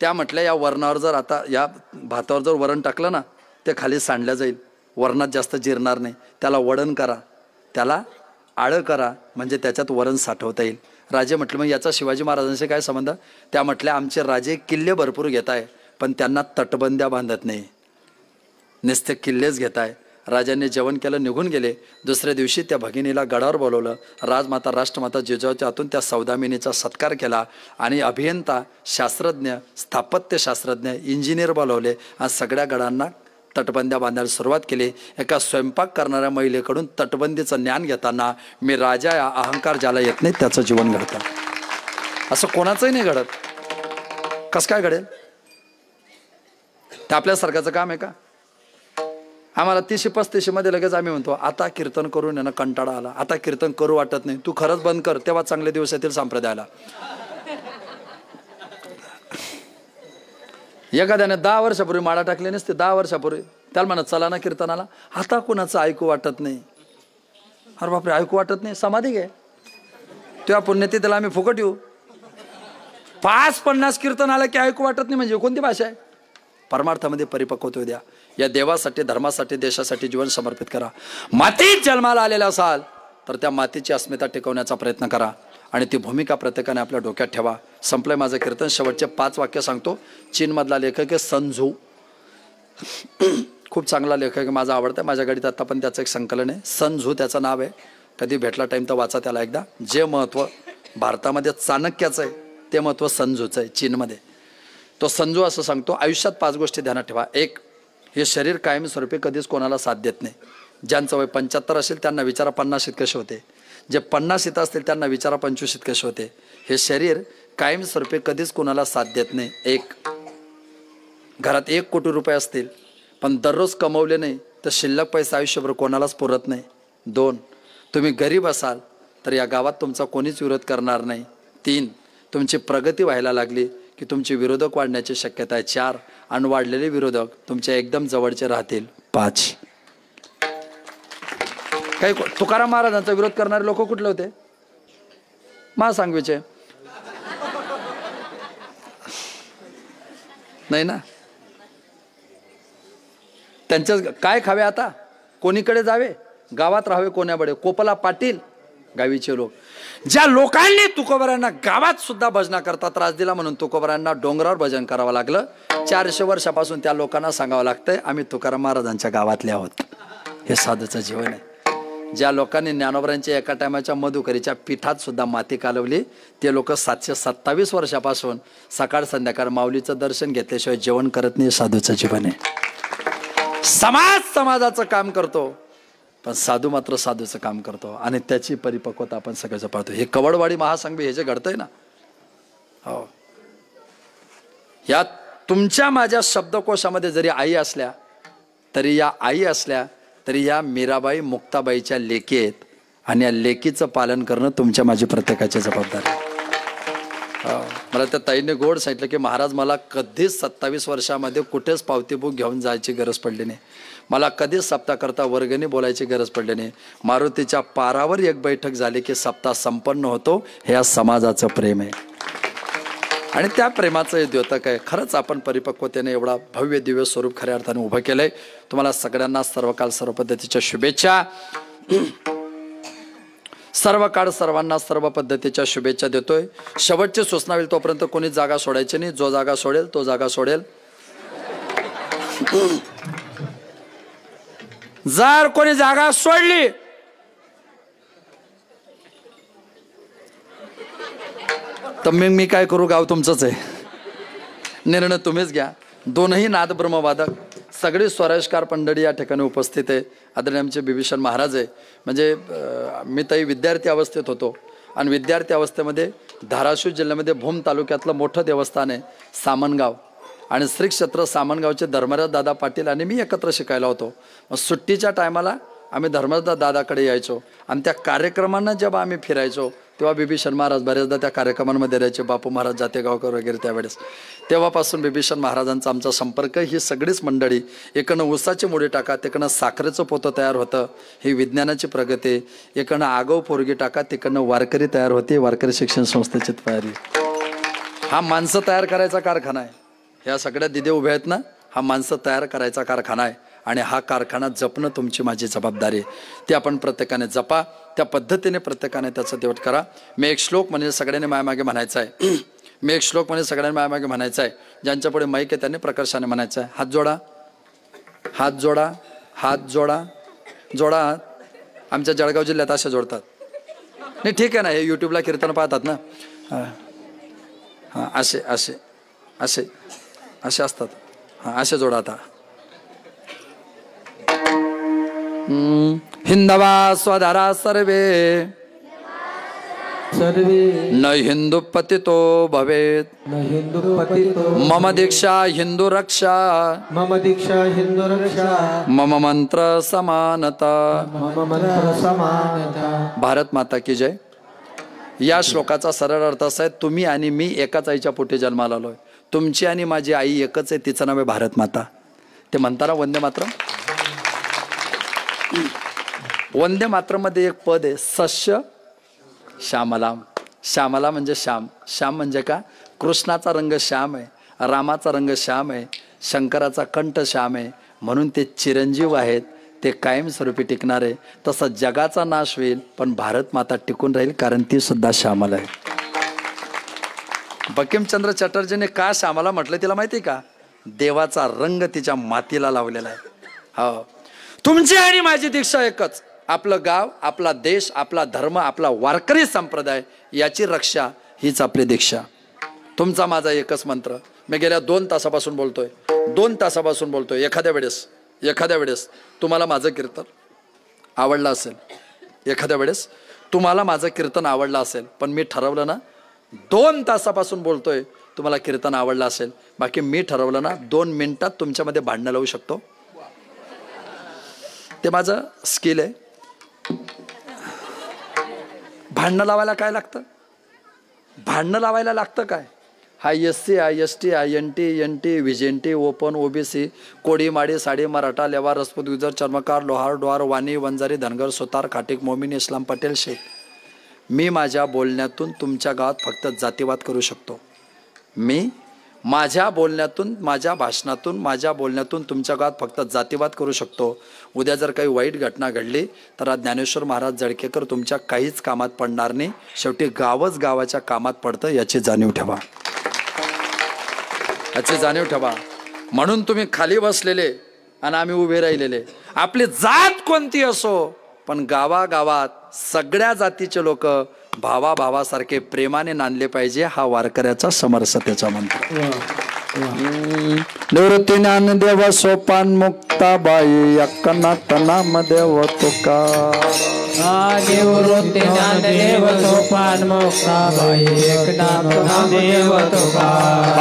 त्या म्हटल्या या वरणावर जर आता या भातावर जर वरण टाकलं ना ते खाली सांडलं जाईल, वरणात जास्त जिरणार नाही. त्याला वडण करा, त्याला आळं करा, म्हणजे त्याच्यात वरण साठवता येईल. राजे म्हटले मग याचा शिवाजी महाराजांशी काय संबंध? त्या म्हटल्या आमचे राजे किल्ले भरपूर घेत आहे पण त्यांना तटबंद्या बांधत नाही, नुसते किल्लेच घेत आहे. राजांनी जेवण केलं, निघून गेले. दुसऱ्या दिवशी त्या भगिनीला गडावर बोलवलं. राजमाता राष्ट्रमाता जिजाऊच्या हातून त्या सौदामिनीचा सत्कार केला आणि अभियंता, शास्त्रज्ञ, स्थापत्यशास्त्रज्ञ, इंजिनियर बोलवले आणि सगळ्या गडांना तटबंद्या बांधायला सुरुवात केली. एका स्वयंपाक करणाऱ्या महिलेकडून तटबंदीचं ज्ञान घेताना मी राजा या अहंकार ज्याला येत नाही त्याचं जीवन घडतं. असं कोणाचंही नाही घडत. कसं काय घडेल? ते आपल्यासारख्याचं काम आहे का? आम्हाला 30-35 मध्ये लगेच आम्ही म्हणतो आता कीर्तन करून यांना कंटाळा आला, आता कीर्तन करू वाटत नाही. तू खरंच बंद कर, तेव्हा चांगले दिवस येतील संप्रदायाला. एखाद्याने 10 वर्षापूर्वी माळा टाकले नसते, 10 वर्षापूर्वी त्याला म्हणत चला ना कीर्तनाला. आता कुणाचं ऐकू वाटत नाही. अरे बापरे, ऐकू वाटत नाही? समाधी घे, तेव्हा पुण्यतिथीला आम्ही फुकट येऊ. 5-50 कीर्तन आलं की ऐकू वाटत नाही म्हणजे कोणती भाषा आहे? परमार्थामध्ये परिपक्वता द्या. या देवासाठी, धर्मासाठी, देशासाठी जीवन समर्पित करा. मातीत जन्माला आलेला असाल तर त्या मातीची अस्मिता टिकवण्याचा प्रयत्न करा आणि ती भूमिका प्रत्येकाने आपल्या डोक्यात ठेवा. संपलंय माझं कीर्तन. शेवटचे 5 वाक्य सांगतो. चीनमधला लेखक आहे सन झू. खूप चांगला लेखक आहे, माझा आवडता. माझ्या गाडीत आता पण त्याचं एक संकलन आहे, सन झू त्याचं नाव आहे. कधी भेटला टाईम तर वाचा त्याला एकदा. जे महत्त्व भारतामध्ये चाणक्याचं आहे ते महत्त्व सन झूचं आहे चीनमध्ये. तो संजू असं सांगतो, आयुष्यात 5 गोष्टी ध्यानात ठेवा. 1, हे शरीर कायमस्वरूपी कधीच कोणाला साथ देत नाही. ज्यांचं वय 75 असेल त्यांना विचारा 50 कसे होते, जे 50 असतील त्यांना विचारा 25 कसे होते. हे शरीर कायमस्वरूपी कधीच कोणाला साथ देत नाही. 1, घरात 1 कोटी रुपये असतील पण दररोज कमवले नाही तर शिल्लक पैसा आयुष्यभर कोणालाच पुरत नाही. 2, तुम्ही गरीब असाल तर या गावात तुमचा कोणीच विरोध करणार नाही. 3, तुमची प्रगती व्हायला लागली की तुमचे विरोधक वाढण्याची शक्यता आहे. 4, आणि वाढलेले विरोधक तुमच्या एकदम जवळचे राहतील. 5, काही तुकाराम महाराजांचा विरोध करणारे लोक कुठले होते? महासांगवीचे नाही ना? त्यांच्याच काय खावे आता, कोणीकडे जावे, गावात राहावे कोण्याकडे. कोपला पाटील गावीचे लोक. ज्या लोकांनी तुकोबारांना गावात सुद्धा भजना करता त्रास दिला म्हणून तुकोबारांना डोंगरावर भजन करावं लागलं. 400 वर्षापासून त्या लोकांना सांगावं लागतंय आम्ही तुकाराम महाराजांच्या गावातले आहोत. हे साधूचं जीवन आहे. ज्या लोकांनी ज्ञानोबरांच्या एका टायमाच्या मधुकरीच्या पीठात सुद्धा माती कालवली ते लोक 727 वर्षापासून सकाळ संध्याकाळ माऊलीचं दर्शन घेतल्याशिवाय जेवण करत नाही. साधूचं जीवन आहे. समाज समाजाचं काम करतो पण साधू मात्र साधूचं काम करतो आणि त्याची परिपक्वता आपण सगळं पाहतो. हे कवडवाडी महासंघ हे जे घडतंय ना, हो, या तुमच्या माझ्या शब्दकोशामध्ये जरी आई असल्या तरी या आई असल्या तरी या मीराबाई मुक्ताबाईच्या लेकी आहेत आणि या लेकीचं पालन करणं तुमच्या माझी प्रत्येकाची जबाबदारी आहे. मला त्या ताईने गोड सांगितलं की महाराज मला कधीच 27 वर्षामध्ये कुठेच पावती बुक घेऊन जायची गरज पडली नाही. मला कधीच सप्ताह करता वर्गणी बोलायची गरज पडली नाही. मारुतीच्या पारावर एक बैठक झाली की सप्ताह संपन्न होतो. हे या समाजाचं प्रेम आहे आणि त्या प्रेमाचं हे द्योतक आहे. खरंच आपण परिपक्वतेने एवढा भव्य दिव्य स्वरूप खऱ्या अर्थाने उभं केलंय. तुम्हाला सगळ्यांना सर्व काळ सर्व पद्धतीच्या शुभेच्छा. सर्व काळ सर्वांना सर्व पद्धतीच्या शुभेच्छा देतोय. शेवटची सूचना होईल तोपर्यंत कोणी जागा सोडायची नाही. जो जागा सोडेल तो जागा सोडेल. जर कोणी जागा सोडली तर मग मी काय करू? गाव तुमचंच आहे. निर्णय तुम्हीच घ्या. दोनही नाद ब्रह्मवादक सगळी स्वराजकार मंडळी या ठिकाणी उपस्थित आहे. आदरणीय आमचे बिभीषण महाराज आहे. म्हणजे मी ताई विद्यार्थी अवस्थेत होतो आणि विद्यार्थी अवस्थेमध्ये धाराशिव जिल्ह्यामध्ये भूम तालुक्यातलं मोठं देवस्थान आहे सामनगाव आणि श्री क्षेत्र सामनगावचे धर्मराज दादा पाटील आणि मी एकत्र शिकायला होतो. मग सुट्टीच्या टायमाला आम्ही धर्मराज दादाकडे यायचो आणि त्या कार्यक्रमांना जेव्हा आम्ही फिरायचो तेव्हा बिभीषण महाराज बऱ्याचदा त्या कार्यक्रमांमध्ये राहायचे. बापू महाराज जातेगावकर वगैरे त्यावेळेस. तेव्हापासून बिभीषण महाराजांचा आमचा संपर्क. ही सगळीच मंडळी एकडनं ऊसाची मुडी टाका तिकडनं साखरेचं पोतं तयार होतं. ही विज्ञानाची प्रगती. एकडनं आगाऊ पोरगी टाका तिकडनं वारकरी तयार होते. वारकरी शिक्षण संस्थेची तयारी. हा माणसं तयार करायचा कारखाना आहे. ह्या सगळ्या दिदे उभ्या आहेत ना, हा माणसं तयार करायचा कारखाना आहे आणि हा कारखाना जपणं तुमची माझी जबाबदारी आहे. ते आपण प्रत्येकाने जपा. त्या पद्धतीने प्रत्येकाने त्याचं देवट करा. मी एक श्लोक म्हणजे सगळ्यांनी मायामागे म्हणायचा आहे. मी एक श्लोक म्हणजे सगळ्यांनी मायामागे म्हणायचा आहे. ज्यांच्या पुढे माईक आहे त्यांनी प्रकर्षाने म्हणायचं आहे. हात जोडा, हात जोडा, हात जोडा, जोडा हात. आमच्या जळगाव जिल्ह्यात असे जोडतात. नाही ठीक आहे ना, हे यूट्यूबला कीर्तन पाहतात ना. हां असे असे असे असे असतात. हां असे जोडा आता. हिंदवा स्वधरा सर्वे सर्वे न हिंदू पतितो भवेत. न हिंदू पतितो मम दीक्षा हिंदू रक्षा. मम दीक्षा हिंदू रक्षा. मम मंत्र समानता. मम मंत्र समानता. भारत माता की जय. या श्लोकाचा सरळ अर्थ असा आहे, तुम्ही आणि मी एकाच आईच्या पोटी जन्माला आलोय. तुमची आणि माझी आई एकच आहे, तिचं नाव आहे भारत माता. ते म्हणताना वंदे मातरम. वंदे मातरम मध्ये एक पद आहे सस्य श्यामलाम. श्यामला म्हणजे श्याम. श्याम म्हणजे का? कृष्णाचा रंग श्याम आहे, रामाचा रंग श्याम आहे, शंकराचा कंठ श्याम आहे म्हणून ते चिरंजीव आहेत. ते कायमस्वरूपी टिकणार आहे. तसं जगाचा नाश होईल पण भारत माता टिकून राहील कारण ती सुद्धा श्यामला आहे. बंकिमचंद्र चटर्जीने का श्यामला म्हटलं तिला माहिती आहे का? देवाचा रंग तिच्या मातीला लावलेला आहे. हो, तुमची आणि माझी दीक्षा एकच. आपलं गाव, आपला देश, आपला धर्म, आपला वारकरी संप्रदाय याची रक्षा हीच आपली दीक्षा. तुमचा माझा एकच मंत्र. मी गेल्या 2 तासापासून बोलतोय. 2 तासापासून बोलतोय. एखाद्या वेळेस तुम्हाला माझं कीर्तन आवडलं असेल, एखाद्या वेळेस तुम्हाला माझं कीर्तन आवडलं असेल, पण मी ठरवलं ना 2 तासापासून बोलतोय तुम्हाला कीर्तन आवडलं असेल. बाकी मी ठरवलं ना 2 मिनिटात तुमच्यामध्ये भांडणं लावू शकतो. ते माझं स्किल आहे. भांडणं लावायला काय लागतं? भांडणं लावायला लागतं काय? हा SC आहे, ST आहे, NT VJNT ओपन OBC कोडी माडी साडी मराठा लेवा रजपूत गुजर चर्मकार लोहार डोहार वाणी वंजारी धनगर सुतार खाटीक मोमीन इस्लाम पटेल शेख. मी माझ्या बोलण्यातून तुमच्या गावात फक्त जातीवाद करू शकतो. मी माझ्या बोलण्यातून, माझ्या भाषणातून, माझ्या बोलण्यातून तुमच्या गावात फक्त जातीवाद करू शकतो. उद्या जर काही वाईट घटना घडली तर ज्ञानेश्वर महाराज जळकेकर तुमच्या काहीच कामात पडणार नाही. शेवटी गावच गावाच्या कामात पडतं, याची जाणीव ठेवा, याची जाणीव ठेवा. म्हणून तुम्ही खाली बसलेले आणि आम्ही उभे राहिलेले. आपली जात कोणती असो, पण गावागावात सगळ्या जातीचे लोक भावाभावासारखे प्रेमाने नांदले पाहिजे, हा वारकऱ्याचा समरसतेचा मंत्र. निवृत्ती ज्ञानदेव सोपान मुक्ताबाई अक्कनाथ नामदेव तुकार. निवृत्ती ज्ञानदेव सोपान मुक्ताबाई एकनाथ नामदेव तुकार.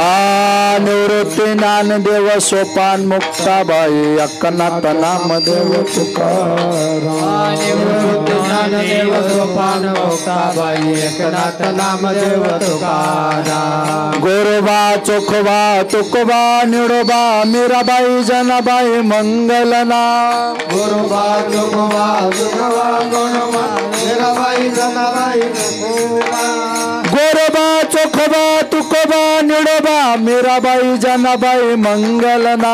निवृत्ती ज्ञानदेव सोपान मुक्ताबाई अक्कनाथ नामदेव तुकार. निवृत्ती ज्ञानदेव सोपान मुक्ताबाई एकनाथ नामदेव तुकार. गोरोबा चोखोबा तुकोबा निडोबा मीराबाई जनाबाई मंगलना. गुरुबा तुकोबा तुकोबा गुणबा मीराबाई जनाबाई तुकोबा. गोरोबा चोखोबा तुकोबा निडोबा मीराबाई जनाबाई मंगलना.